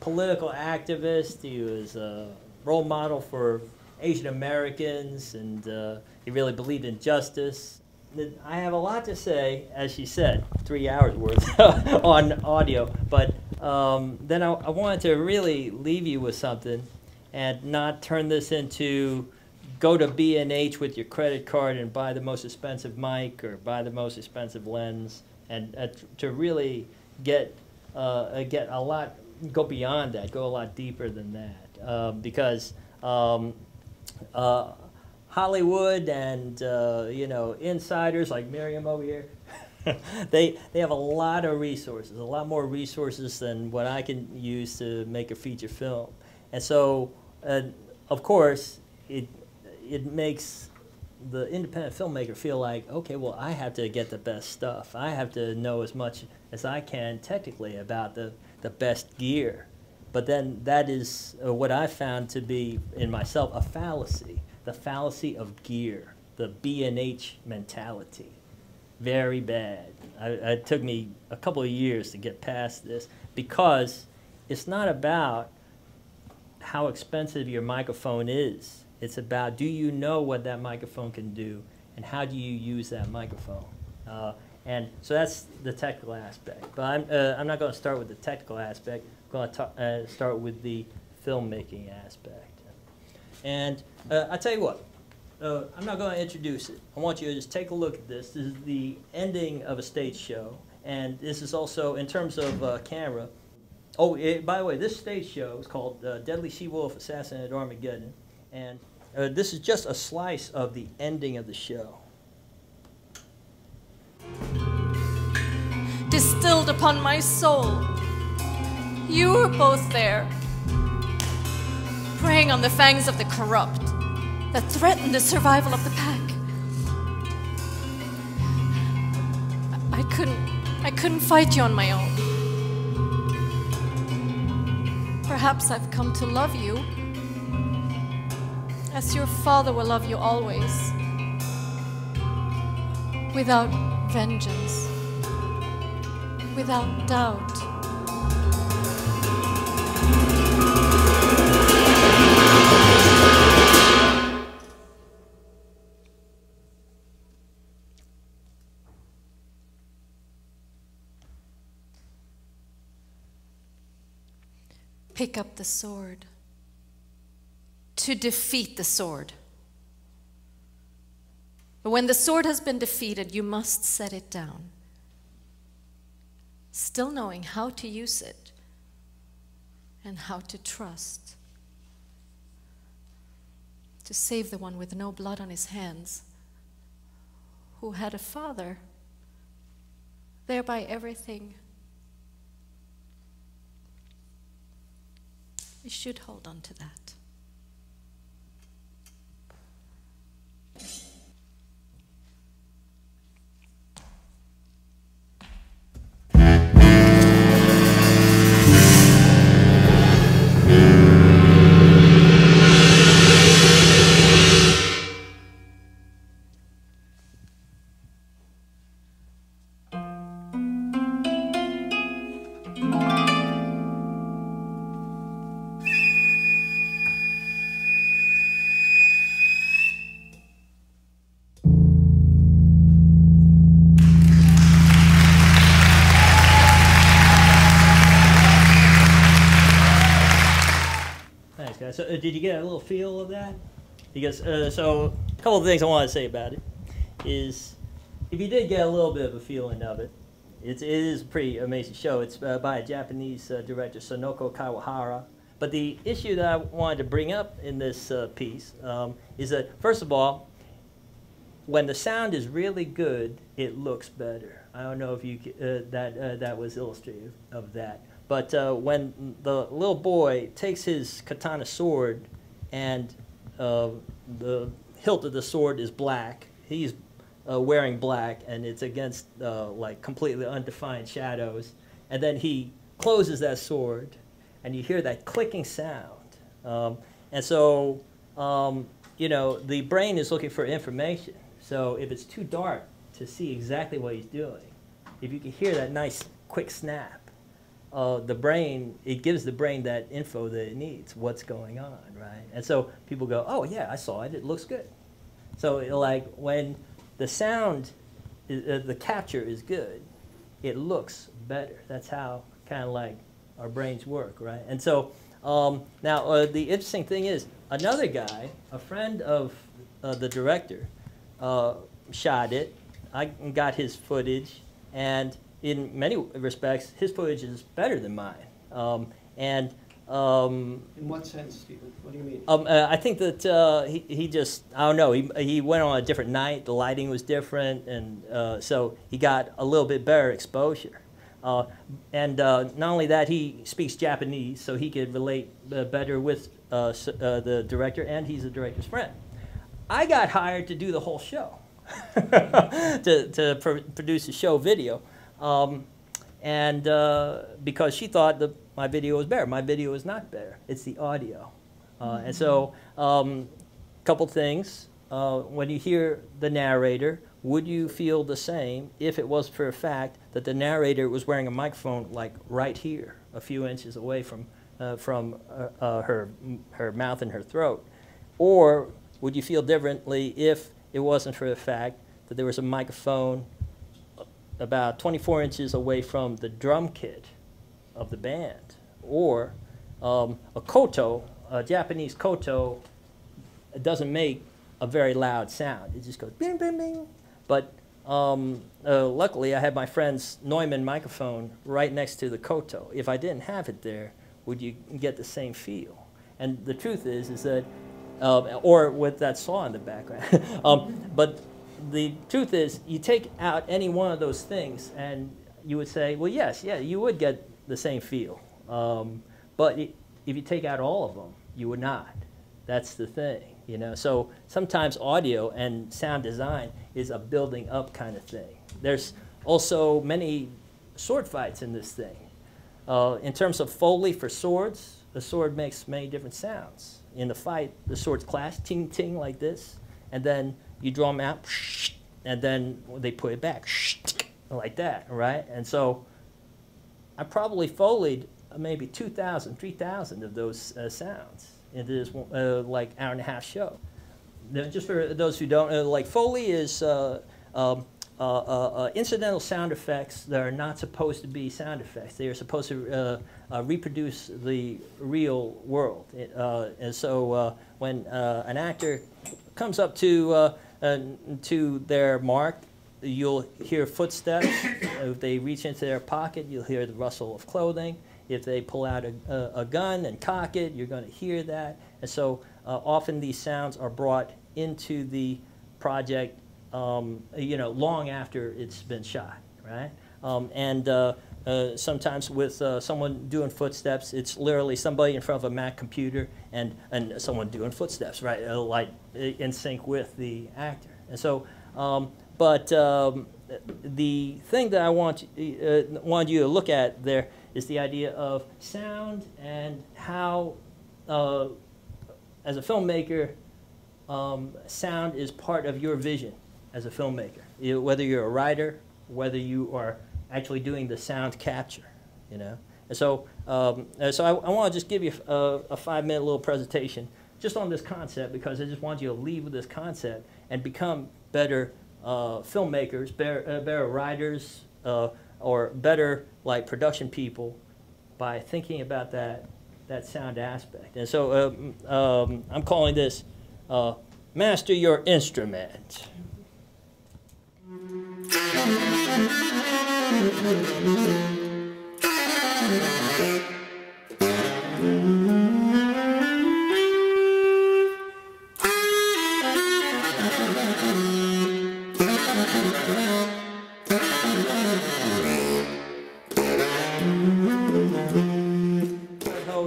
political activist. He was a role model for Asian Americans, and he really believed in justice. I have a lot to say, as she said, 3 hours worth on audio, but then I wanted to really leave you with something, and not turn this into go to B&H with your credit card and buy the most expensive mic or buy the most expensive lens, and to really get a lot, go beyond that, go a lot deeper than that, because Hollywood and insiders like Miriam over here, they have a lot of resources, a lot more resources than what I can use to make a feature film. And so, of course, it makes the independent filmmaker feel like, okay, well, I have to get the best stuff. I have to know as much as I can technically about the best gear. But then that is what I found to be, in myself, a fallacy. The fallacy of gear, the B&H mentality. Very bad. It took me a couple of years to get past this, because it's not about how expensive your microphone is. It's about, do you know what that microphone can do, and how do you use that microphone? And so that's the technical aspect. But I'm not going to start with the technical aspect. I'm going to start with the filmmaking aspect. And I tell you what, I'm not going to introduce it. I want you to just take a look at this. This is the ending of a stage show. And this is also, in terms of camera, by the way, this stage show is called Deadly She-Wolf Assassin at Armageddon. And this is just a slice of the ending of the show. Distilled upon my soul, you were both there, preying on the fangs of the corrupt that threaten the survival of the pack. I couldn't fight you on my own. Perhaps I've come to love you as your father will love you always, without vengeance, without doubt. Pick up the sword. To defeat the sword. But when the sword has been defeated, you must set it down, still knowing how to use it and how to trust. To save the one with no blood on his hands, who had a father, thereby everything. You should hold on to that. So did you get a little feel of that? Because, so a couple of things I want to say about it is, if you did get a little bit of a feeling of it, it is a pretty amazing show. It's by a Japanese director, Sonoko Kawahara. But the issue that I wanted to bring up in this piece is that, first of all, when the sound is really good, it looks better. I don't know if you that was illustrative of that. But when the little boy takes his katana sword and the hilt of the sword is black, he's wearing black, and it's against like completely undefined shadows, and then he closes that sword, and you hear that clicking sound. And so, you know, the brain is looking for information. So if it's too dark to see exactly what he's doing, if you can hear that nice quick snap, the brain, it gives the brain that info that it needs, what's going on, right? And so people go, oh yeah, I saw it, it looks good. So like when the sound, the capture is good, it looks better. That's how kind of like our brains work, right? And so now the interesting thing is, another guy, a friend of the director, shot it. I got his footage, and in many respects, his footage is better than mine. In what sense, Stephen? What do you mean? I think that he just, I don't know, he went on a different night, the lighting was different, and so he got a little bit better exposure. And not only that, he speaks Japanese, so he could relate better with the director, and he's the director's friend. I got hired to do the whole show, to produce a show video. And because she thought that my video was better. My video is not better. It's the audio. And so, couple things. When you hear the narrator, would you feel the same if it was for a fact that the narrator was wearing a microphone like right here, a few inches away from her mouth and her throat? Or would you feel differently if it wasn't for the fact that there was a microphone about 24 inches away from the drum kit of the band? Or a koto, a Japanese koto, doesn't make a very loud sound. It just goes bing, bing, bing. But luckily, I had my friend's Neumann microphone right next to the koto. If I didn't have it there, would you get the same feel? And the truth is that, or with that saw in the background. But the truth is, you take out any one of those things, and you would say, well, yes, yeah, you would get the same feel. But if you take out all of them, you would not. That's the thing, you know. So sometimes audio and sound design is a building up kind of thing. There's also many sword fights in this thing. In terms of Foley for swords, the sword makes many different sounds. In the fight, the swords clash, ting, ting, like this, and then you draw them out, and then they put it back, like that, right? And so I probably Foleyed maybe 2,000, 3,000 of those sounds into this like hour-and-a-half show. Now, just for those who don't know, like Foley is incidental sound effects that are not supposed to be sound effects. They are supposed to reproduce the real world. And so when an actor comes up to their mark, you'll hear footsteps. If they reach into their pocket, you'll hear the rustle of clothing. If they pull out a gun and cock it, you're going to hear that. And so often these sounds are brought into the project, you know, long after it's been shot, right? Sometimes with someone doing footsteps, it's literally somebody in front of a Mac computer and someone doing footsteps, right? Like in sync with the actor. And so, the thing that I want you to look at there is the idea of sound and how, as a filmmaker, sound is part of your vision as a filmmaker. Whether you're a writer, whether you are actually doing the sound capture, you know. And so, I want to just give you a 5-minute little presentation just on this concept, because I just want you to leave with this concept and become better filmmakers, better writers, or better like production people by thinking about that sound aspect. And so I'm calling this master your instrument.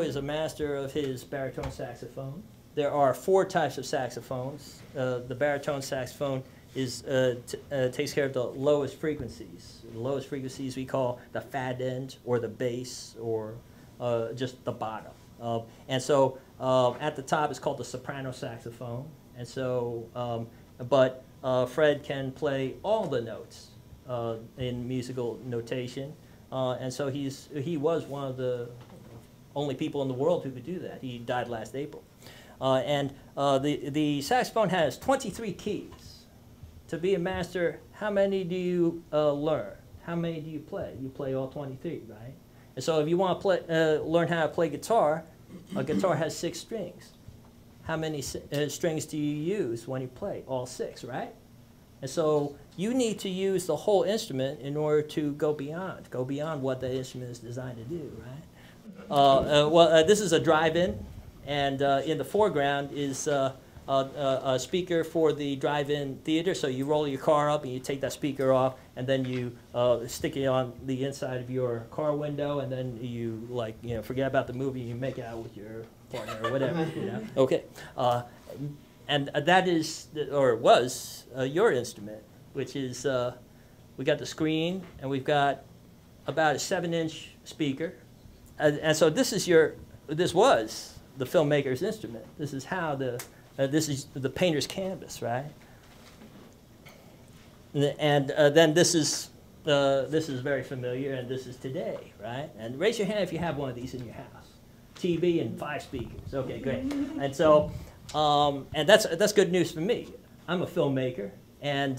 Is a master of his baritone saxophone. There are 4 types of saxophones. The baritone saxophone is takes care of the lowest frequencies. The lowest frequencies we call the fat end or the bass or just the bottom. And so at the top is called the soprano saxophone. And so, Fred can play all the notes in musical notation. And so he was one of the only people in the world who could do that. He died last April. The saxophone has 23 keys. To be a master, how many do you learn? How many do you play? You play all 23, right? And so if you want to learn how to play guitar, a guitar has 6 strings. How many strings do you use when you play? All 6, right? And so you need to use the whole instrument in order to go beyond what the instrument is designed to do, right? This is a drive-in, and in the foreground is a speaker for the drive-in theater. So you roll your car up and you take that speaker off, and then you stick it on the inside of your car window, and then you forget about the movie. You make out with your partner or whatever. You know? Okay. and that is, or was, your instrument, which is, we got the screen, and we've got about a 7-inch speaker. And so this was the filmmaker's instrument. This is how this is the painter's canvas, right? And then this is very familiar, and this is today, right? And raise your hand if you have one of these in your house. TV and 5 speakers. Okay, great. And so, and that's good news for me. I'm a filmmaker, and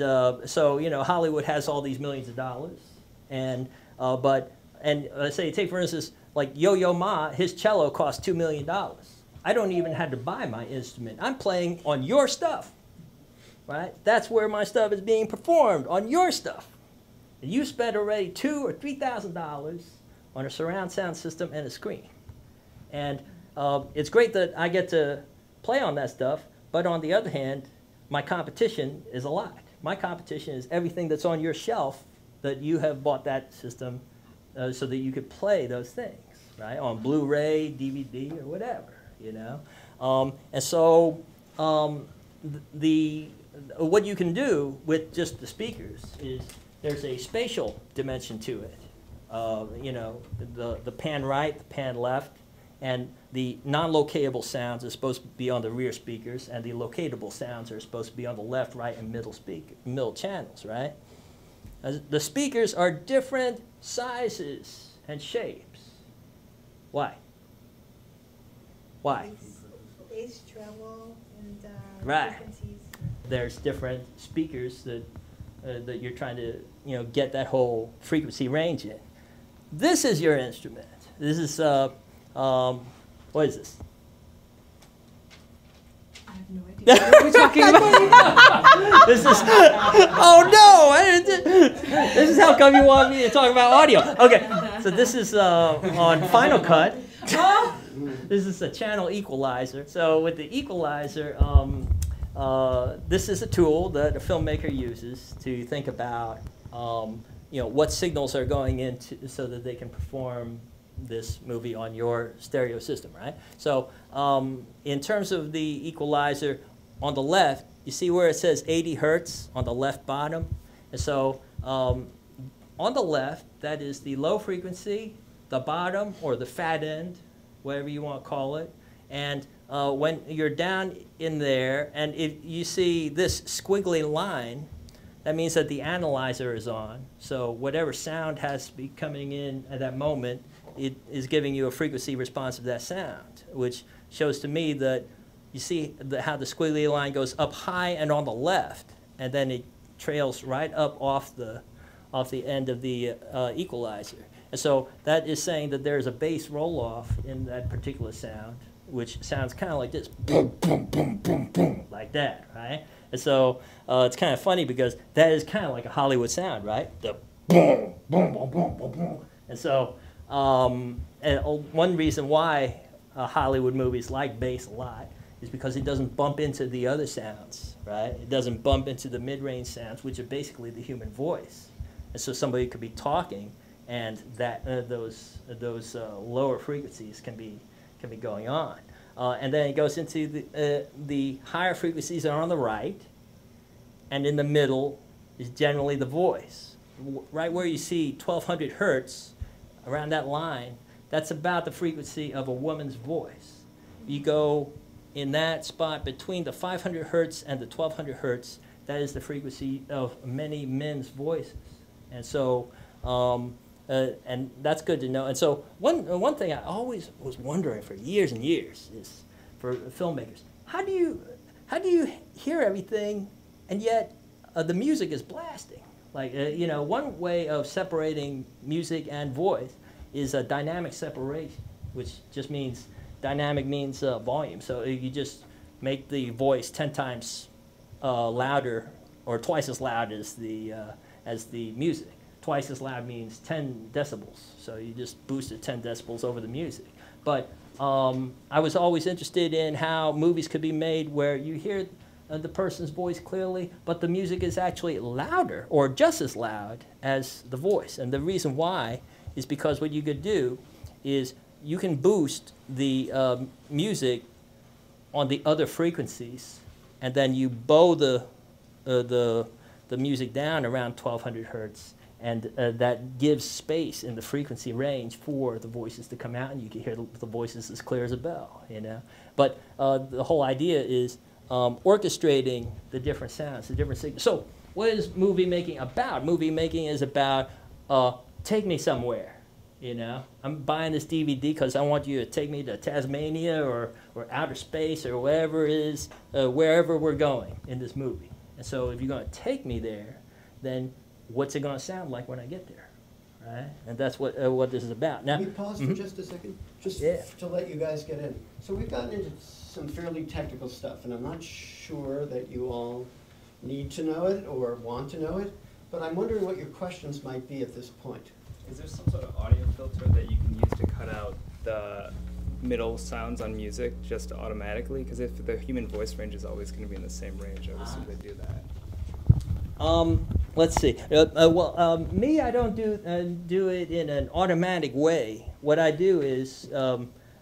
so Hollywood has all these millions of dollars, and say take for instance like Yo-Yo Ma, his cello cost $2 million. I don't even have to buy my instrument. I'm playing on your stuff, right? That's where my stuff is being performed, on your stuff. And you spent already $2,000 or $3,000 on a surround sound system and a screen. And it's great that I get to play on that stuff, but on the other hand, my competition is a lot. My competition is everything that's on your shelf that you have bought that system so that you could play those things, right? On Blu-ray, DVD, or whatever, And so what you can do with just the speakers is there's a spatial dimension to it. The pan right, the pan left, and the non-locatable sounds are supposed to be on the rear speakers, and the locatable sounds are supposed to be on the left, right, and middle channels, right? The speakers are different sizes and shapes. Why? Why? Bass, treble, and right. frequencies. There's different speakers that you're trying to get that whole frequency range in. This is your instrument. This is what is this? I have no idea what we're talking about. This is oh no! This is how come you want me to talk about audio. Okay, so this is on Final Cut. This is a channel equalizer. So with the equalizer, this is a tool that a filmmaker uses to think about what signals are going into so that they can perform this movie on your stereo system, right? So in terms of the equalizer, on the left, you see where it says 80 hertz on the left bottom? And so on the left, that is the low frequency, the bottom, or the fat end, whatever you want to call it. And when you're down in there, and if you see this squiggly line, that means that the analyzer is on. So whatever sound has to be coming in at that moment, it is giving you a frequency response of that sound, which shows to me that you see how the squiggly line goes up high and on the left, and then it trails right up off the end of the equalizer. And so that is saying that there is a bass roll-off in that particular sound, which sounds kind of like this, boom, boom, boom, boom, boom, like that, right? And so it's kind of funny because that is kind of like a Hollywood sound, right? The boom, boom, boom, boom, boom, boom. And so one reason why Hollywood movies like bass a lot is because it doesn't bump into the other sounds, right? It doesn't bump into the mid-range sounds, which are basically the human voice. And so somebody could be talking, and that those lower frequencies can be going on. And then it goes into the higher frequencies are on the right, and in the middle is generally the voice. Right where you see 1200 hertz, around that line, that's about the frequency of a woman's voice. You go in that spot between the 500 hertz and the 1200 hertz, that is the frequency of many men's voices. And so, and that's good to know. And so one thing I always was wondering for years and years is, for filmmakers, how do you hear everything and yet the music is blasting? Like, one way of separating music and voice is a dynamic separation, which just means, dynamic means volume. So you just make the voice 10 times louder, or twice as loud as the music. Twice as loud means 10 decibels. So you just boost it 10 decibels over the music. But I was always interested in how movies could be made where you hear the person's voice clearly, but the music is actually louder or just as loud as the voice. And the reason why is because what you could do is you can boost the music on the other frequencies and then you bow the music down around 1200 hertz, and that gives space in the frequency range for the voices to come out, and you can hear the voices as clear as a bell, you know. But the whole idea is orchestrating the different sounds, the different signals. So what is movie making about? Movie making is about take me somewhere, you know. I'm buying this DVD because I want you to take me to Tasmania or outer space or wherever it is, wherever we're going in this movie. And so if you're going to take me there, then what's it going to sound like when I get there, right? And that's what this is about. Now, Can we pause for just a second? Just to let you guys get in. So we've gotten into some fairly technical stuff, and I'm not sure that you all need to know it or want to know it, but I'm wondering what your questions might be at this point. Is there some sort of audio filter that you can use to cut out the middle sounds on music just automatically? Because if the human voice range is always going to be in the same range, I would assume they do that. Let's see. Me, I don't do it in an automatic way. What I do is,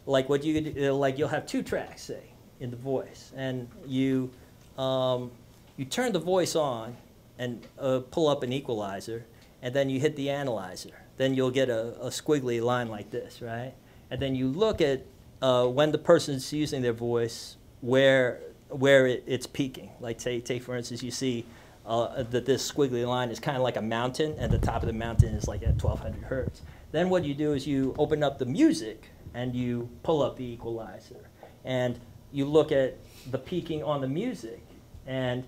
like what you could do, like you'll have two tracks, say, in the voice, and you turn the voice on and pull up an equalizer, and then you hit the analyzer. Then you'll get a squiggly line like this, right? And then you look at when the person's using their voice, where it's peaking. Like take for instance, you see that this squiggly line is kind of like a mountain, and the top of the mountain is like at 1200 hertz. Then what you do is you open up the music and you pull up the equalizer, and you look at the peaking on the music, and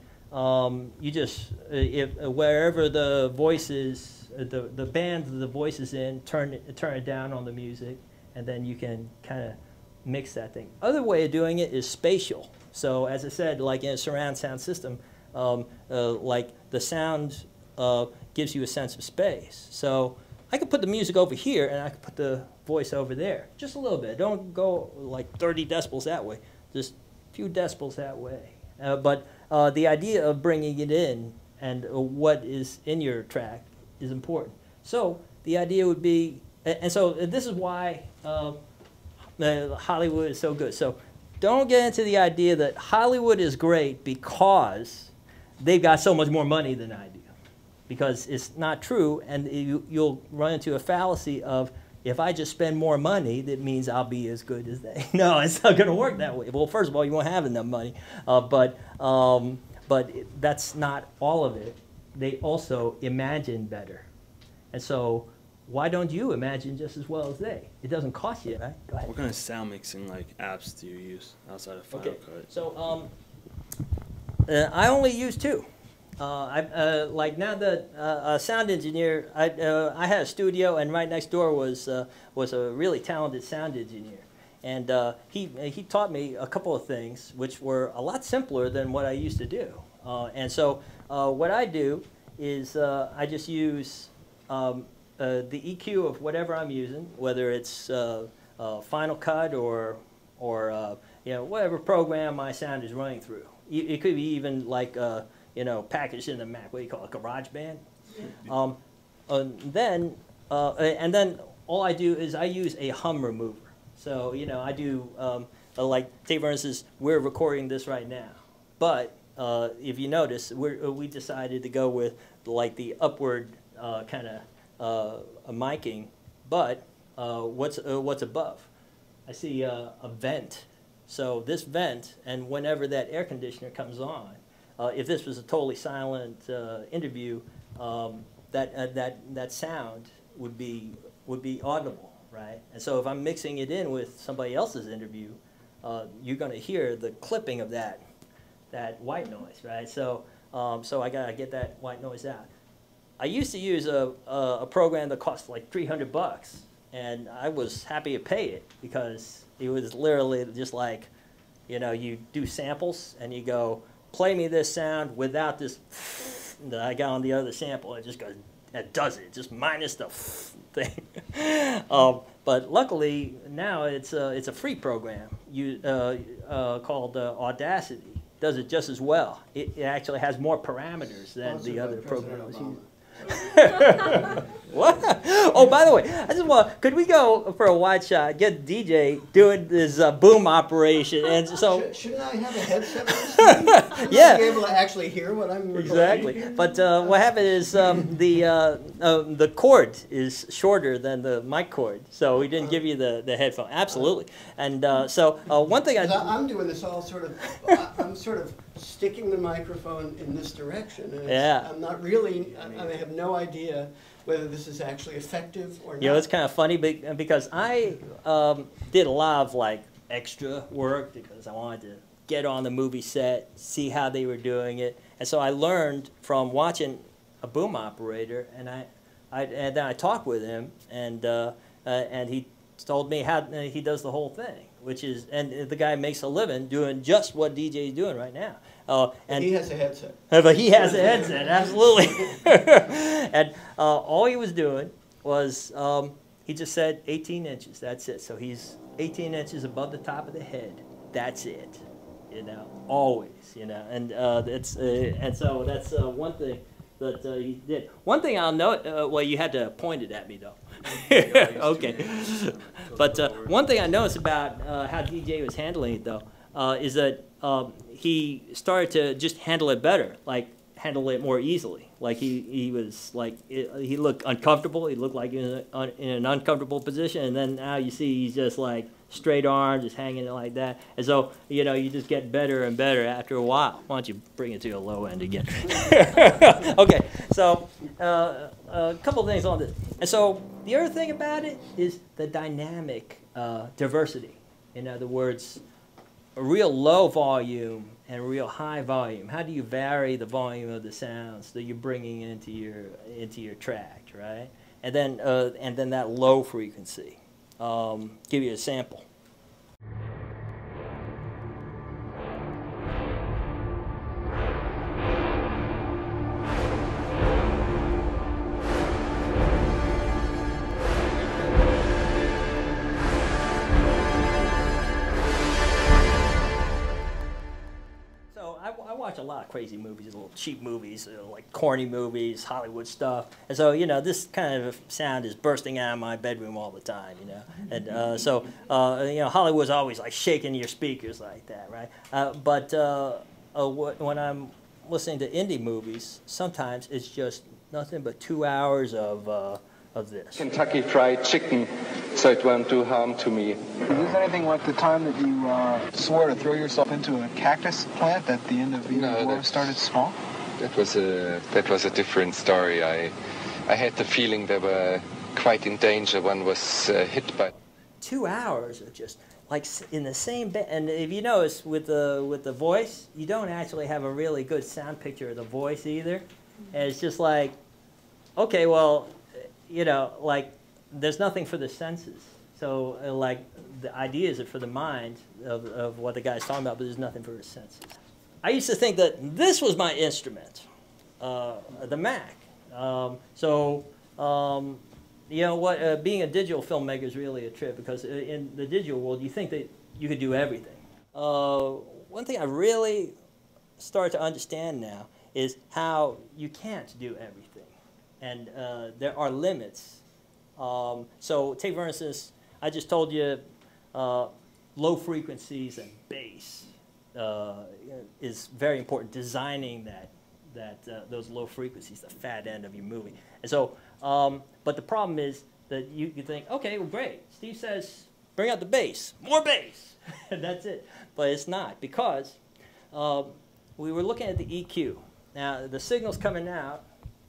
you just wherever the voice is, the band the voice is in, turn it down on the music, and then you can kind of mix that thing. Other way of doing it is spatial. So as I said, like in a surround sound system, like the sound gives you a sense of space. So I could put the music over here and I could put the voice over there, just a little bit. Don't go like 30 decibels that way, just a few decibels that way. But the idea of bringing it in and what is in your track is important. So the idea would be, and so this is why Hollywood is so good. So don't get into the idea that Hollywood is great because they've got so much more money than I do, because it's not true, and you'll run into a fallacy of, if I just spend more money, that means I'll be as good as they. No, it's not going to work that way. Well, first of all, you won't have enough money, but that's not all of it. They also imagine better, and so why don't you imagine just as well as they? It doesn't cost you, right? Go ahead. What kind of sound mixing apps do you use outside of Final Cut? So I only use two. Like now that a sound engineer, I had a studio, and right next door was a really talented sound engineer, and he taught me a couple of things which were a lot simpler than what I used to do. And so what I do is I just use the EQ of whatever I'm using, whether it's Final Cut or whatever program my sound is running through. It could be even like packaged in the Mac. What do you call it? GarageBand. And then all I do is I use a hum remover. So I do like, say for instance, we're recording this right now, but if you notice, we decided to go with like the upward kind of miking, but what's above? I see a vent. So this vent, and whenever that air conditioner comes on, if this was a totally silent interview, that sound would be audible, right? And so if I'm mixing it in with somebody else's interview, you're going to hear the clipping of that white noise, right? So I gotta get that white noise out. I used to use a program that cost like $300, and I was happy to pay it because it was literally just like, you do samples and you go, play me this sound without this that I got on the other sample. It just goes, it does it, just minus the thing. But luckily now it's a free program called Audacity. Does it just as well. It actually has more parameters than the other programs. What? Oh, by the way, I just want, could we go for a wide shot, get DJ doing this boom operation, and so... Shouldn't I have a headset on? Yeah. Be able to actually hear what I'm recording? Exactly. But what happened is the cord is shorter than the mic cord, so we didn't give you the headphone. Absolutely. And so one thing I'm doing this all sort of, I'm sort of sticking the microphone in this direction. And yeah. I'm not really, I have no idea whether this is actually effective or not. You know, it's kind of funny because I did a lot of like extra work because I wanted to get on the movie set, see how they were doing it, and so I learned from watching a boom operator, and then I talked with him, and he told me how he does the whole thing, which is, and the guy makes a living doing just what DJ is doing right now. And he has a headset. But he has a headset, absolutely. And all he was doing was, he just said 18 inches, that's it. So he's 18 inches above the top of the head, that's it, you know, always, you know. And, and so that's one thing that he did. One thing I'll note, well, you had to point it at me, though. Okay. But one thing I noticed about how DJ was handling it, though, is that he started to just handle it better, like handle it more easily. Like he was like, he looked uncomfortable. He looked like in an uncomfortable position, and then now you see he's just like straight arms, just hanging it like that. And so, you know, you just get better and better after a while. Why don't you bring it to a low end again? Okay, so a couple things on this. And so the other thing about it is the dynamic diversity. In other words, a real low volume and a real high volume. How do you vary the volume of the sounds that you're bringing into your track, right? And then that low frequency. Give you a sample. I watch a lot of crazy movies, little cheap movies, like corny movies, Hollywood stuff. And so, you know, this kind of sound is bursting out of my bedroom all the time, you know. And so, you know, Hollywood's always like shaking your speakers like that, right? But when I'm listening to indie movies, sometimes it's just nothing but 2 hours of this. Kentucky Fried Chicken, so it won't do harm to me. Is this anything like the time that you swore to throw yourself into a cactus plant at the end of the war started small? That was a different story. I had the feeling they were quite in danger. One was hit by. 2 hours of just like in the same bed. And if you notice with the voice, you don't actually have a really good sound picture of the voice either. And it's just like, okay, well, you know, like there's nothing for the senses. So like the ideas are for the mind of what the guy's talking about, but there's nothing for the senses. I used to think that this was my instrument, the Mac. You know what, being a digital filmmaker is really a trip because in the digital world, you think that you could do everything. One thing I really start to understand now is how you can't do everything. And there are limits. So take for instance, I just told you low frequencies and bass is very important. Designing those low frequencies, the fat end of your movie. And so, but the problem is that you think, okay, well, great. Steve says, bring out the bass, more bass, and that's it. But it's not because we were looking at the EQ. Now the signals coming out,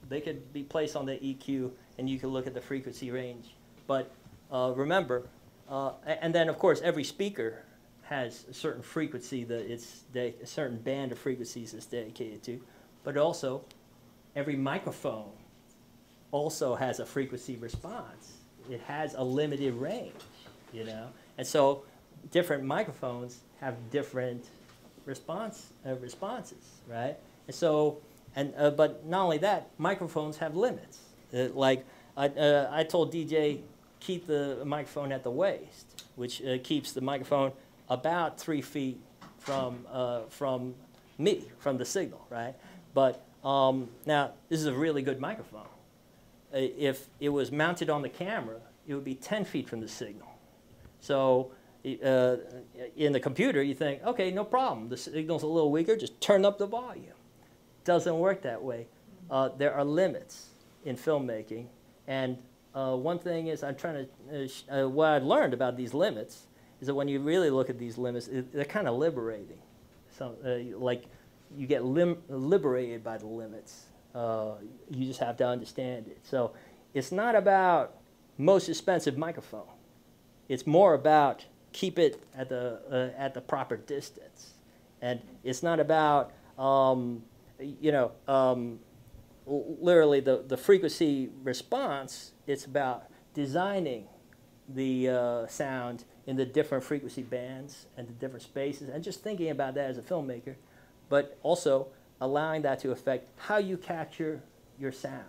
they could be placed on the EQ, and you can look at the frequency range. But remember, and then of course every speaker has a certain frequency that a certain band of frequencies it's dedicated to. But also, every microphone also has a frequency response. It has a limited range, you know. And so, different microphones have different responses, right? And so. But not only that, microphones have limits. Like I told DJ, keep the microphone at the waist, which keeps the microphone about 3 feet from me, from the signal, right? But Now, this is a really good microphone. If it was mounted on the camera, it would be 10 feet from the signal. So in the computer, you think, okay, no problem. The signal's a little weaker, just turn up the volume. Doesn't work that way. There are limits in filmmaking. And one thing is, I'm trying to, what I've learned about these limits is that when you really look at these limits, they're kind of liberating. So, like, you get liberated by the limits. You just have to understand it. So it's not about most expensive microphone. It's more about keep it at the proper distance. And it's not about, literally the frequency response. It's about designing the sound in the different frequency bands and the different spaces, and just thinking about that as a filmmaker, but also allowing that to affect how you capture your sound.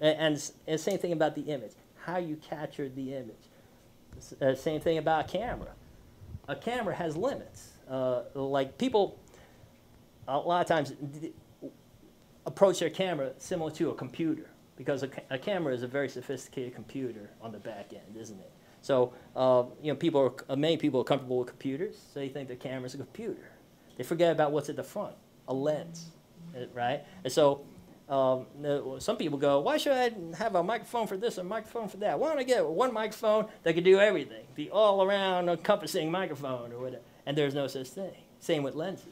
And same thing about the image, how you capture the image. Same thing about a camera. A camera has limits. Like people, a lot of times, approach their camera similar to a computer, because a camera is a very sophisticated computer on the back end, isn't it? So, many people are comfortable with computers, so they think the camera is a computer. They forget about what's at the front, a lens, right? And so, some people go, why should I have a microphone for this, a microphone for that? Why don't I get one microphone that can do everything, the all-around encompassing microphone or whatever? And there's no such thing. Same with lenses.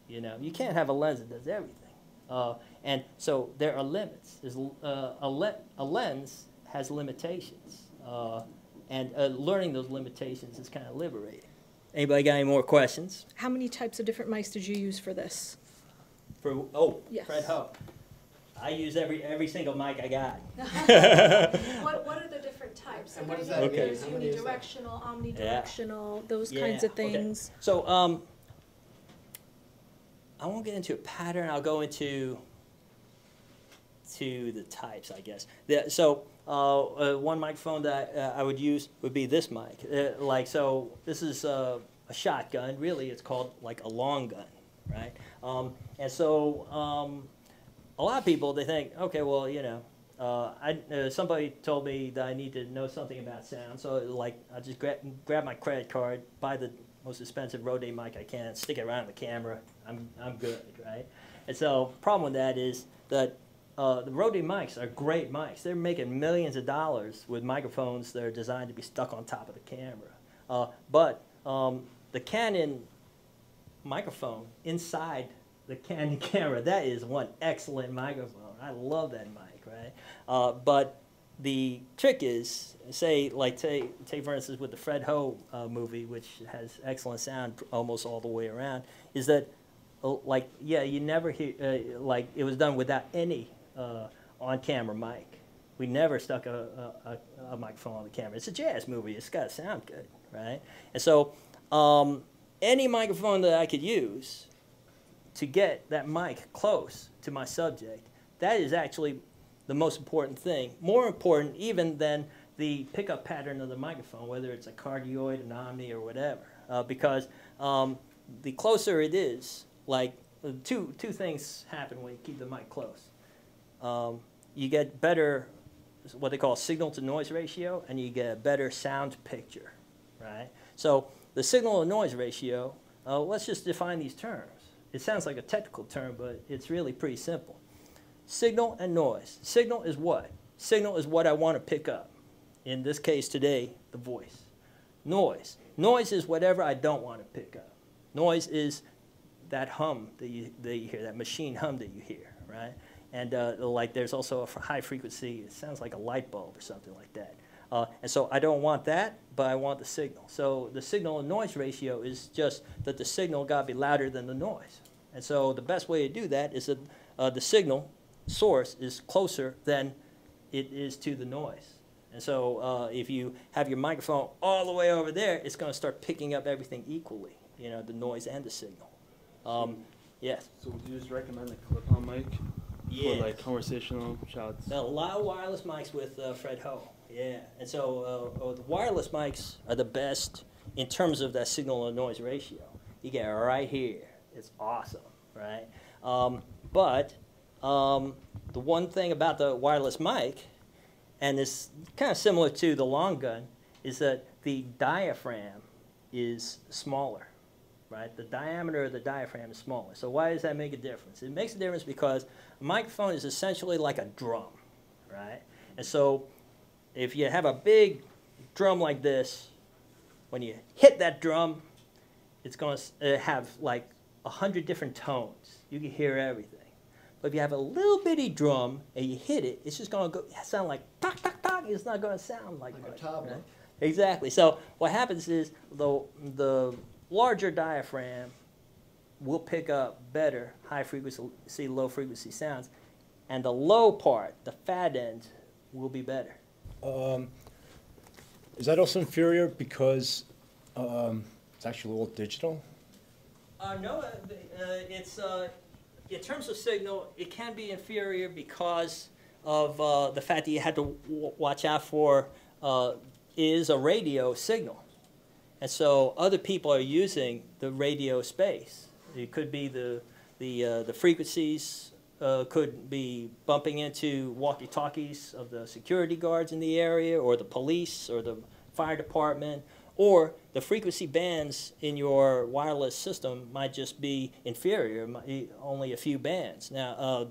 You can't have a lens that does everything. And so there are limits. There's, a lens has limitations. And learning those limitations is kind of liberating. Anybody got any more questions? How many types of different mics did you use for this? Yes. Fred Ho. I use every single mic I got. What are the different types? And what does that mean? There's unidirectional, omnidirectional, those kinds of things. Okay. So I won't get into a pattern. I'll go into the types, I guess. One microphone that I would use would be this mic. So this is a shotgun. Really, it's called like a long gun, right? And so a lot of people, they think, okay, well, somebody told me that I need to know something about sound. So I just grab my credit card, buy the most expensive Rode mic I can, stick it around the camera. I'm good, right? And so problem with that is that the Rode mics are great mics. They're making millions of dollars with microphones that are designed to be stuck on top of the camera. But the Canon microphone inside the Canon camera, that is one excellent microphone. I love that mic, right? But the trick is, say for instance with the Fred Ho movie, which has excellent sound almost all the way around, is that you never hear, it was done without any on-camera mic. We never stuck a microphone on the camera. It's a jazz movie. It's got to sound good, right? And so any microphone that I could use to get that mic close to my subject, that is actually the most important thing. More important even than the pickup pattern of the microphone, whether it's a cardioid, an omni, or whatever. Because the closer it is, two things happen when you keep the mic close. You get better, what they call signal-to-noise ratio, and you get a better sound picture, right? So the signal-to-noise ratio, let's just define these terms. It sounds like a technical term, but it's really pretty simple. Signal and noise. Signal is what? Signal is what I want to pick up. In this case today, the voice. Noise. Noise is whatever I don't want to pick up. Noise is that hum that you hear, that machine hum that you hear, right? And there's also a high frequency, it sounds like a light bulb or something like that. And so I don't want that, but I want the signal. So the signal and noise ratio is just that the signal got to be louder than the noise. And so the best way to do that is that the signal source is closer than it is to the noise. And so if you have your microphone all the way over there, it's going to start picking up everything equally, the noise and the signal. Yes? So would you just recommend a clip-on mic Yeah. for conversational shots? Now, a lot of wireless mics with Fred Ho. Yeah, and so the wireless mics are the best in terms of that signal and noise ratio. You get it right here. It's awesome, right? But the one thing about the wireless mic, and it's kind of similar to the long gun, is that the diaphragm is smaller, right? The diameter of the diaphragm is smaller. So why does that make a difference? It makes a difference because a microphone is essentially like a drum, right? And so if you have a big drum like this, when you hit that drum, it's going to have like 100 different tones. You can hear everything. But if you have a little bitty drum and you hit it, it's just going to sound like tock, tock, tock. It's not going to sound like much, a tabla. right? Exactly. So what happens is the larger diaphragm will pick up better high frequency, low frequency sounds, and the low part, the fat end, will be better. Is that also inferior because it's actually all digital? No, it's in terms of signal, it can be inferior because of the fact that you had to watch out for is a radio signal. And so other people are using the radio space. It could be the frequencies could be bumping into walkie-talkies of the security guards in the area, or the police, or the fire department, or the frequency bands in your wireless system might just be inferior, only a few bands. Now,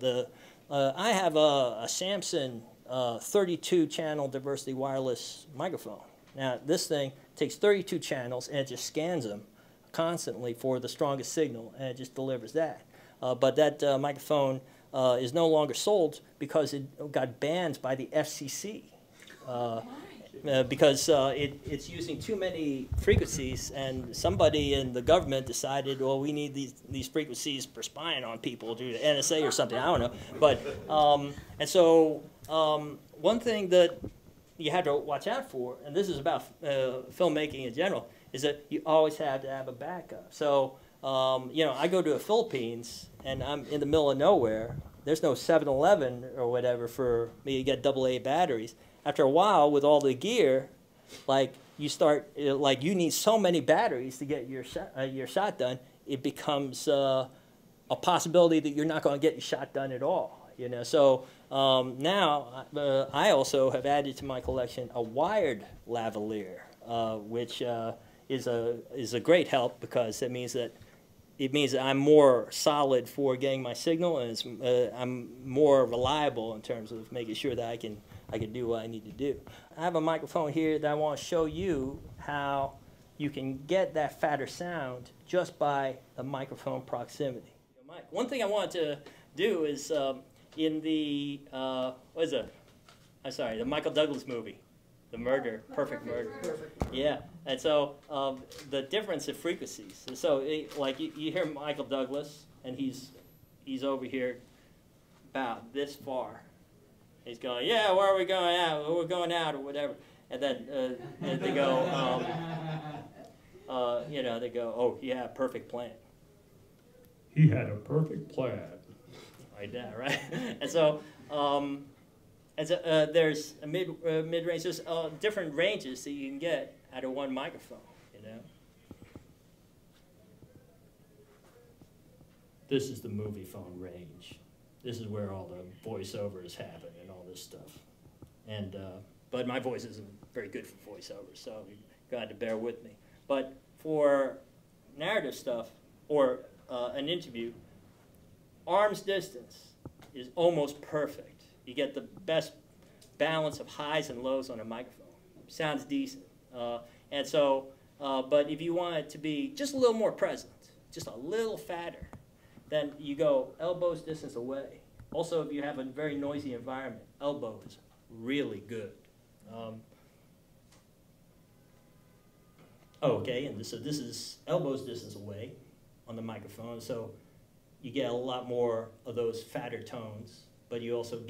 I have a Samson 32-channel diversity wireless microphone. Now, this thing takes 32 channels and it just scans them constantly for the strongest signal, and it just delivers that. But that microphone is no longer sold because it got banned by the FCC. Because it's using too many frequencies, and somebody in the government decided, well, we need these frequencies for spying on people due to NSA or something, I don't know. But, and so one thing that you have to watch out for, and this is about filmmaking in general, is that you always have to have a backup. So, you know, I go to the Philippines, and I'm in the middle of nowhere. There's no 7-Eleven or whatever for me to get AA batteries. After a while, with all the gear, like you start, like you need so many batteries to get your shot done, it becomes a possibility that you're not going to get your shot done at all. You know, so now I also have added to my collection a wired lavalier, which is a great help because it means that I'm more solid for getting my signal, and I'm more reliable in terms of making sure that I can do what I need to do. I have a microphone here that I want to show you how you can get that fatter sound just by the microphone proximity. One thing I wanted to do is in the, what is it? I'm sorry, the Michael Douglas movie, The Murder, Perfect Murder. Perfect. Yeah, and so the difference of frequencies. And so like you hear Michael Douglas, and he's over here about this far. He's going, yeah, where are we going out? We're going out or whatever. And then and they go, you know, they go, oh, yeah, perfect plan. He had a perfect plan. Like that, right? And so, there's a mid-range. There's different ranges that you can get out of one microphone, you know? This is the movie phone range. This is where all the voiceovers happen and all this stuff. And but my voice isn't very good for voiceovers, so you're going to bear with me. But for narrative stuff or an interview, arm's distance is almost perfect. You get the best balance of highs and lows on a microphone. Sounds decent. And so, but if you want it to be just a little more present, just a little fatter, then you go elbows distance away. Also, if you have a very noisy environment, elbow is really good. Okay, and so this is elbows distance away on the microphone, so you get a lot more of those fatter tones, but you also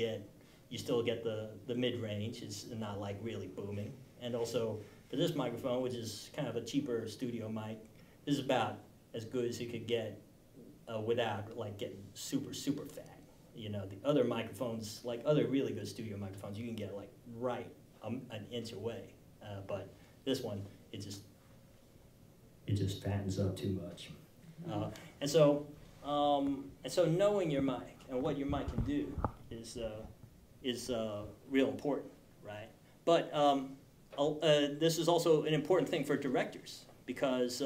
still get the mid-range. It's not like really booming. And also, for this microphone, which is kind of a cheaper studio mic, this is about as good as you could get without like getting super, super fat. You know, the other microphones, like other really good studio microphones, you can get like right an inch away. But this one, it just fattens up too much. And so knowing your mic, and what your mic can do is real important, right? But this is also an important thing for directors, because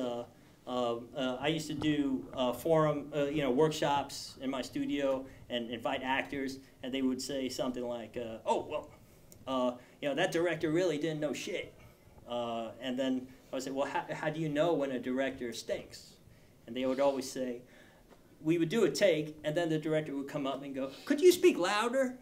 I used to do forum, workshops in my studio and invite actors, and they would say something like, "Oh, well, that director really didn't know shit." And then I would say, "Well, how do you know when a director stinks?" And they would always say, we would do a take, and then the director would come up and go, "Could you speak louder?"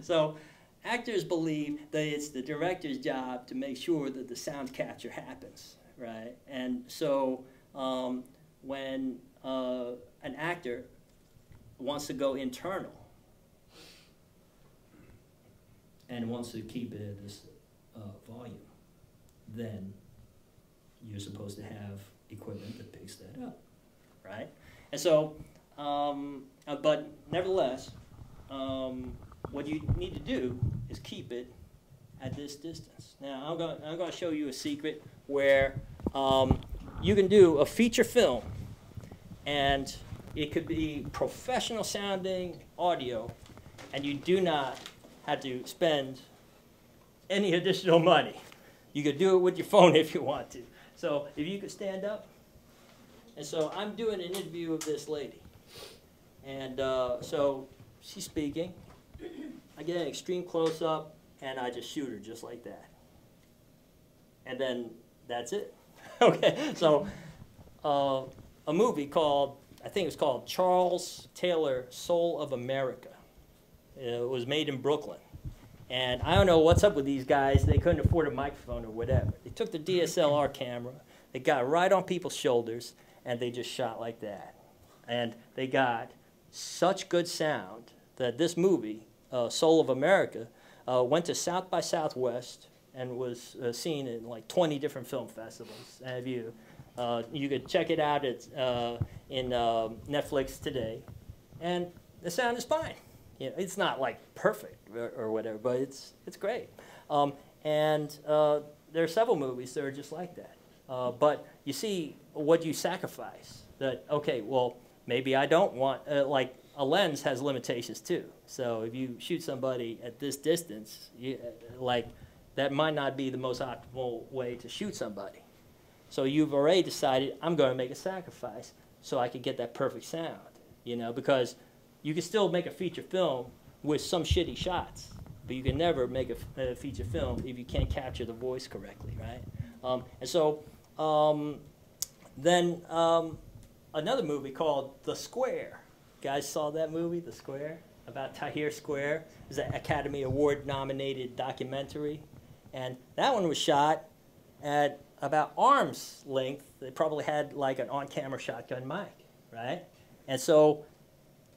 So actors believe that it's the director's job to make sure that the sound capture happens, right? And so when an actor wants to go internal and wants to keep it at this volume, then you're supposed to have equipment that picks that up, right? And so, but nevertheless, what you need to do is keep it at this distance. Now, I'm going to show you a secret where you can do a feature film, and it could be professional sounding audio, and you do not have to spend any additional money. You could do it with your phone if you want to. So if you could stand up. And so I'm doing an interview of this lady. And so she's speaking. I get an extreme close-up, and I just shoot her just like that. And then that's it. Okay, so a movie called, I think it's called Charles Taylor, Soul of America. It was made in Brooklyn. And I don't know what's up with these guys. They couldn't afford a microphone or whatever. They took the DSLR camera, they got right on people's shoulders, and they just shot like that. And they got such good sound that this movie, Soul of America, went to South by Southwest and was seen in like 20 different film festivals. And you could check it out in Netflix today. And the sound is fine. It's not like perfect or whatever, but it's great. And there are several movies that are just like that. But you see what you sacrifice. That, okay, well, maybe I don't want, like a lens has limitations too. So if you shoot somebody at this distance, that might not be the most optimal way to shoot somebody. So you've already decided, I'm going to make a sacrifice so I can get that perfect sound, because you can still make a feature film with some shitty shots, but you can never make a feature film if you can't capture the voice correctly, right? And so then another movie called The Square. You guys saw that movie, The Square, about Tahrir Square? It's an Academy Award nominated documentary. And that one was shot at about arm's length. They probably had like an on-camera shotgun mic, right? And so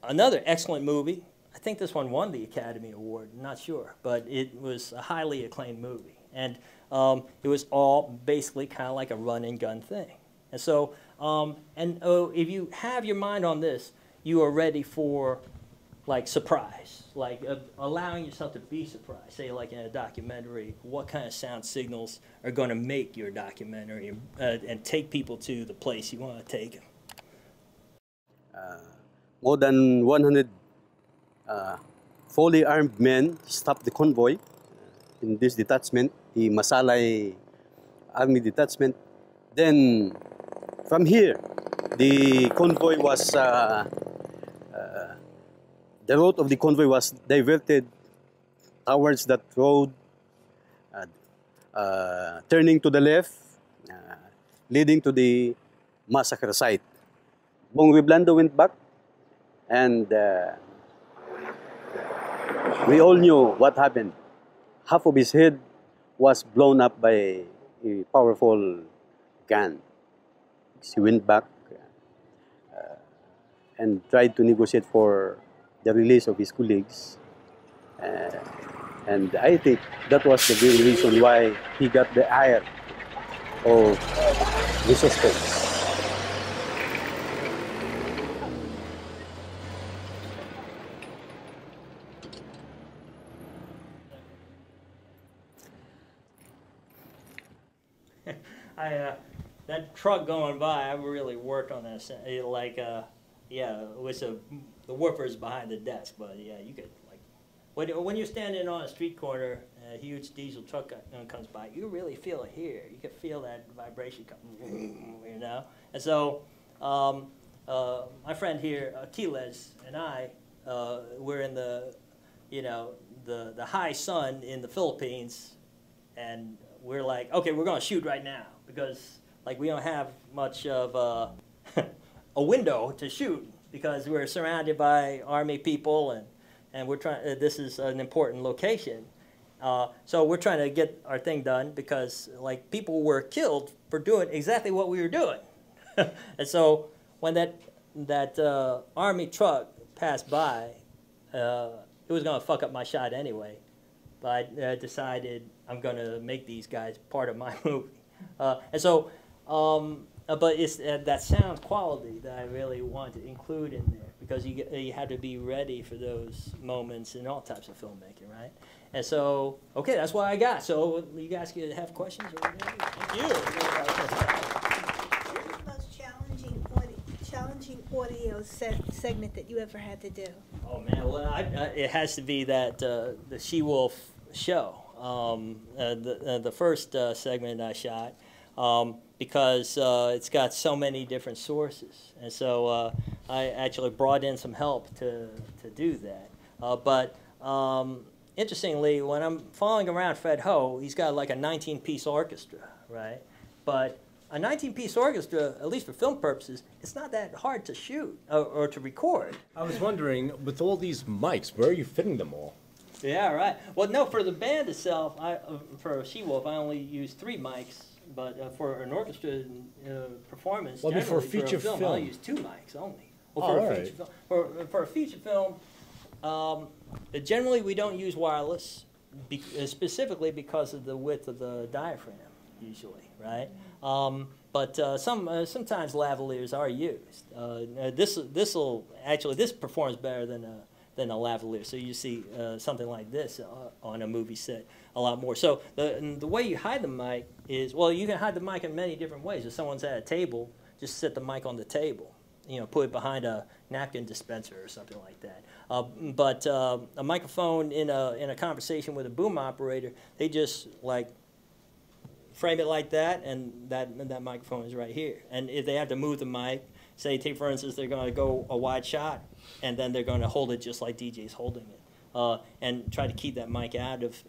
another excellent movie. I think this one won the Academy Award, I'm not sure, but it was a highly acclaimed movie. And it was all basically kind of like a run-and-gun thing. And so, if you have your mind on this, you are ready for like surprise, like allowing yourself to be surprised. Say like in a documentary, what kind of sound signals are going to make your documentary and take people to the place you want to take them. More than 100 fully armed men stopped the convoy in this detachment, the Masalay Army Detachment. Then from here, the convoy was, the route of the convoy was diverted towards that road, turning to the left, leading to the massacre site. Bong Wiblando went back, and we all knew what happened. Half of his head was blown up by a powerful gun. He went back and tried to negotiate for the release of his colleagues. And I think that was the real reason why he got the ire of the suspects. That truck going by, I really worked on that. Yeah, it was the woofers behind the desk, but yeah, you could like when you're standing on a street corner, a huge diesel truck comes by, you really feel it here. You can feel that vibration coming, you know. And so my friend here, Aquiles, and I, we're in the, you know, the high sun in the Philippines, and we're like, okay, we're gonna shoot right now because like we don't have much of a window to shoot because we're surrounded by army people and we're trying. This is an important location, so we're trying to get our thing done because like people were killed for doing exactly what we were doing, and so when that army truck passed by, it was gonna fuck up my shot anyway. But I decided I'm gonna make these guys part of my movie, and so. But it's that sound quality that I really want to include in there because you have to be ready for those moments in all types of filmmaking, right? And so, okay, that's what I got. So you guys can have questions. Thank you. What was the most challenging audio segment that you ever had to do? Oh man, well, it has to be that the She-Wolf show, the first segment I shot. Because it's got so many different sources. And so I actually brought in some help to do that. But interestingly, when I'm following around Fred Ho, he's got like a 19-piece orchestra, right? But a 19-piece orchestra, at least for film purposes, it's not that hard to shoot or to record. I was wondering, with all these mics, where are you fitting them all? Yeah, right. Well, no, for the band itself, for She-Wolf, I only use 3 mics. But for an orchestra performance, well, for a feature film, film, I use 2 mics only. Well, for a feature film, generally we don't use wireless, specifically because of the width of the diaphragm, usually, right? But sometimes lavaliers are used. This performs better than a lavalier. So you see something like this on a movie set a lot more. So the way you hide the mic is, well, you can hide the mic in many different ways. If someone's at a table, just set the mic on the table. You know, put it behind a napkin dispenser or something like that. But a microphone in a conversation with a boom operator, they just like frame it like that, and that microphone is right here. And if they have to move the mic, say, take for instance, they're going to go a wide shot, and then they're going to hold it just like DJ's holding it, and try to keep that mic out of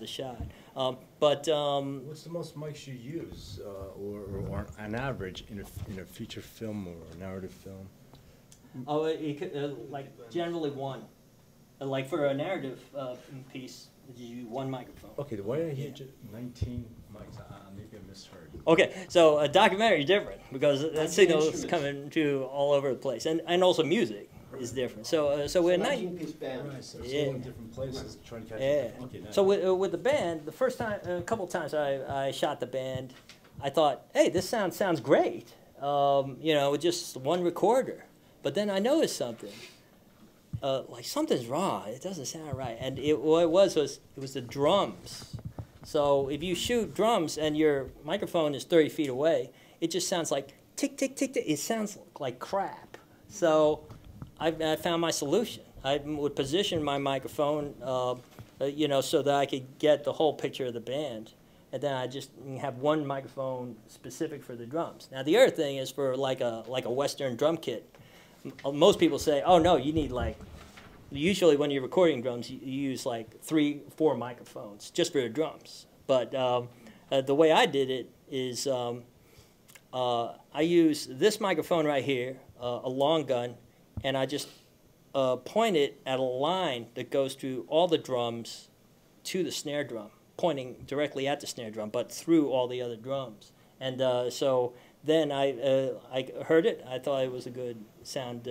the shot. What's the most mics you use, or on average, in a feature film or a narrative film? Oh, it could, like generally 1. Like for a narrative piece, you use 1 microphone. Okay, why did I hear 19 mics? Maybe I misheard. Okay, so a documentary is different because that signal is coming to all over the place, and also music is different. So with 19-piece band. Right, so in different places trying to catch it. Okay, nice. So with the band, the first time, a couple times I shot the band, I thought, hey, this sounds great. You know, with just 1 recorder. But then I noticed something. Like something's wrong. It doesn't sound right. And what it was the drums. So if you shoot drums and your microphone is 30 feet away, it just sounds like tick, tick, tick, tick. It sounds like crap. So I found my solution. I would position my microphone, you know, so that I could get the whole picture of the band. And then I just have 1 microphone specific for the drums. Now the other thing is for like a Western drum kit. Most people say, oh no, you need like, usually when you're recording drums, you use like 3, 4 microphones just for the drums. But the way I did it is I use this microphone right here, a long gun, and I just point it at a line that goes through all the drums to the snare drum, pointing directly at the snare drum, but through all the other drums. And so then I heard it. I thought it was a good sound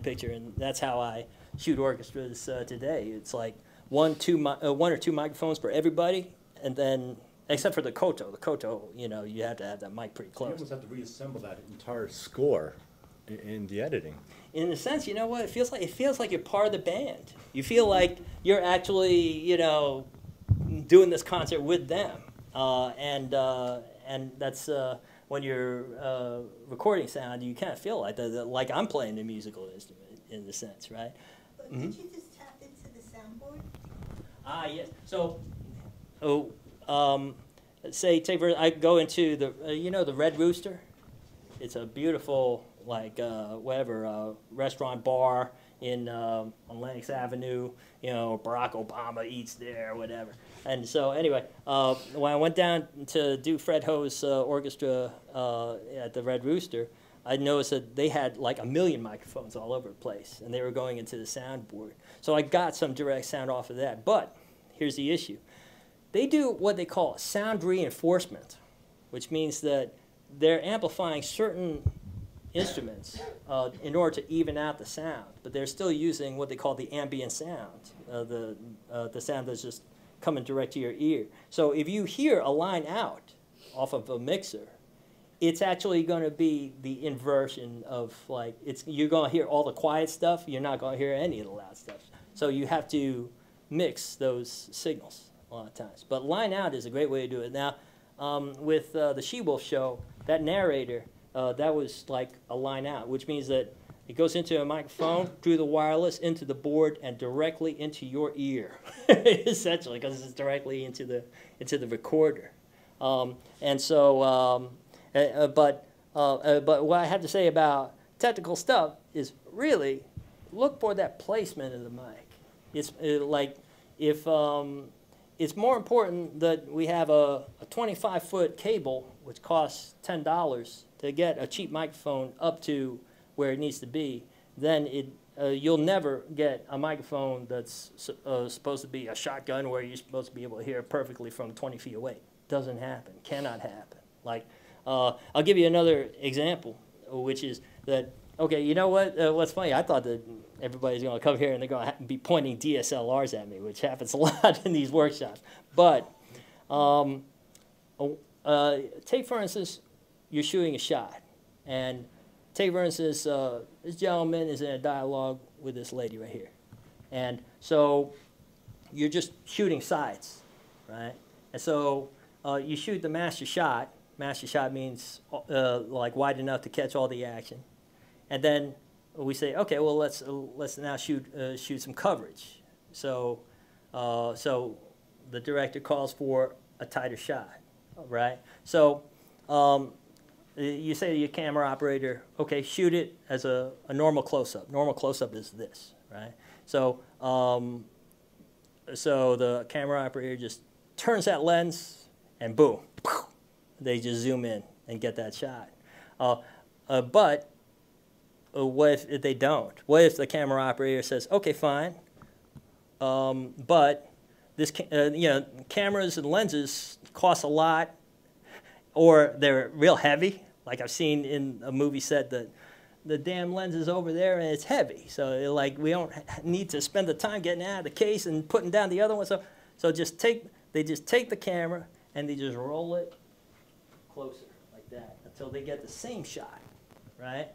picture, and that's how I shoot orchestras today. It's like 1 or 2 microphones for everybody, and then except for the koto. The koto, you know, you have to have that mic pretty close. You almost have to reassemble that entire score in the editing. In a sense, you know what? It feels like you're part of the band. You feel like you're actually, you know, doing this concert with them, and that's when you're recording sound. You kind of feel like that, like I'm playing a musical instrument. in the sense, right? But did you just tap into the soundboard? Ah, yes. So, say, I go into the, you know, the Red Rooster? It's a beautiful, like, restaurant bar on Lenox Avenue. You know, Barack Obama eats there, whatever. And so, anyway, when I went down to do Fred Ho's orchestra at the Red Rooster, I noticed that they had like 1 million microphones all over the place, and they were going into the soundboard. So I got some direct sound off of that. But here's the issue. They do what they call sound reinforcement, which means that they're amplifying certain instruments in order to even out the sound, but they're still using what they call the ambient sound, the sound that's just coming direct to your ear. So if you hear a line out off of a mixer, it's actually going to be the inversion of, like, you're going to hear all the quiet stuff, you're not going to hear any of the loud stuff. So you have to mix those signals a lot of times. But line out is a great way to do it. Now, with the She-Wolf show, that narrator, that was like a line out, which means that it goes into a microphone, through the wireless, into the board, and directly into your ear, essentially, because it's directly into the recorder. But what I have to say about technical stuff is really look for that placement of the mic. It's it's more important that we have a 25-foot cable, which costs $10, to get a cheap microphone up to where it needs to be. Then you'll never get a microphone that's supposed to be a shotgun where you're supposed to be able to hear perfectly from 20 feet away. Doesn't happen. Cannot happen. Like, I'll give you another example, which is that, okay, you know what? What's funny? I thought that everybody's going to come here and they're going to be pointing DSLRs at me, which happens a lot in these workshops. But take, for instance, you're shooting a shot. And take, for instance, this gentleman is in a dialogue with this lady right here. And so you're just shooting sides, right? And so you shoot the master shot. Master shot means like wide enough to catch all the action. And then we say, okay, well, let's now shoot some coverage. So so the director calls for a tighter shot, right? So you say to your camera operator, okay, shoot it as a normal close-up. Normal close-up is this, right? So so the camera operator just turns that lens, and boom, they just zoom in and get that shot. But what if they don't? What if the camera operator says, okay, fine, but this, you know, cameras and lenses cost a lot, or they're real heavy. Like I've seen in a movie set that the damn lens is over there and it's heavy. So like we don't need to spend the time getting out of the case and putting down the other one. So they just take the camera and they just roll it closer like that until they get the same shot, right?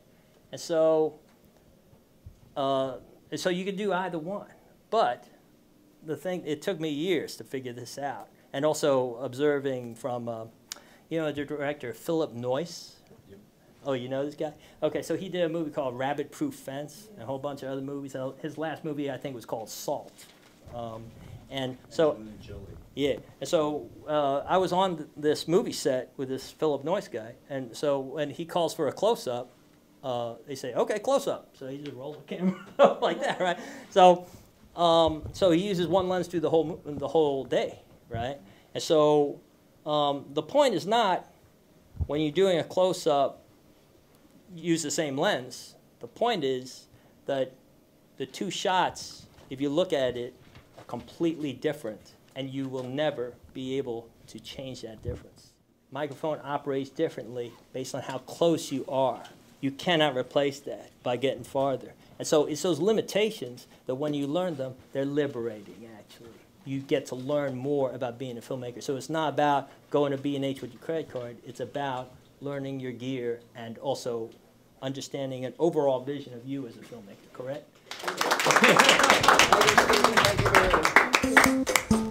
And so you can do either one. But the thing, it took me years to figure this out, and also observing from you know, the director Philip Noyce. Yep. Oh, you know this guy? Okay, so he did a movie called Rabbit Proof Fence and a whole bunch of other movies. His last movie, I think, was called Salt. And so, yeah. And so I was on this movie set with this Philip Noyce guy, and so when he calls for a close-up, they say, okay, close-up. So he just rolls the camera like that, right? So so he uses one lens through the whole day, right? And so the point is not when you're doing a close-up, use the same lens. The point is that the two shots, if you look at it, are completely different, and you will never be able to change that difference. Microphone operates differently based on how close you are. You cannot replace that by getting farther. And so it's those limitations that when you learn them, they're liberating, actually. You get to learn more about being a filmmaker. So it's not about going to B&H with your credit card. It's about learning your gear and also understanding an overall vision of you as a filmmaker, correct? Thank you very much.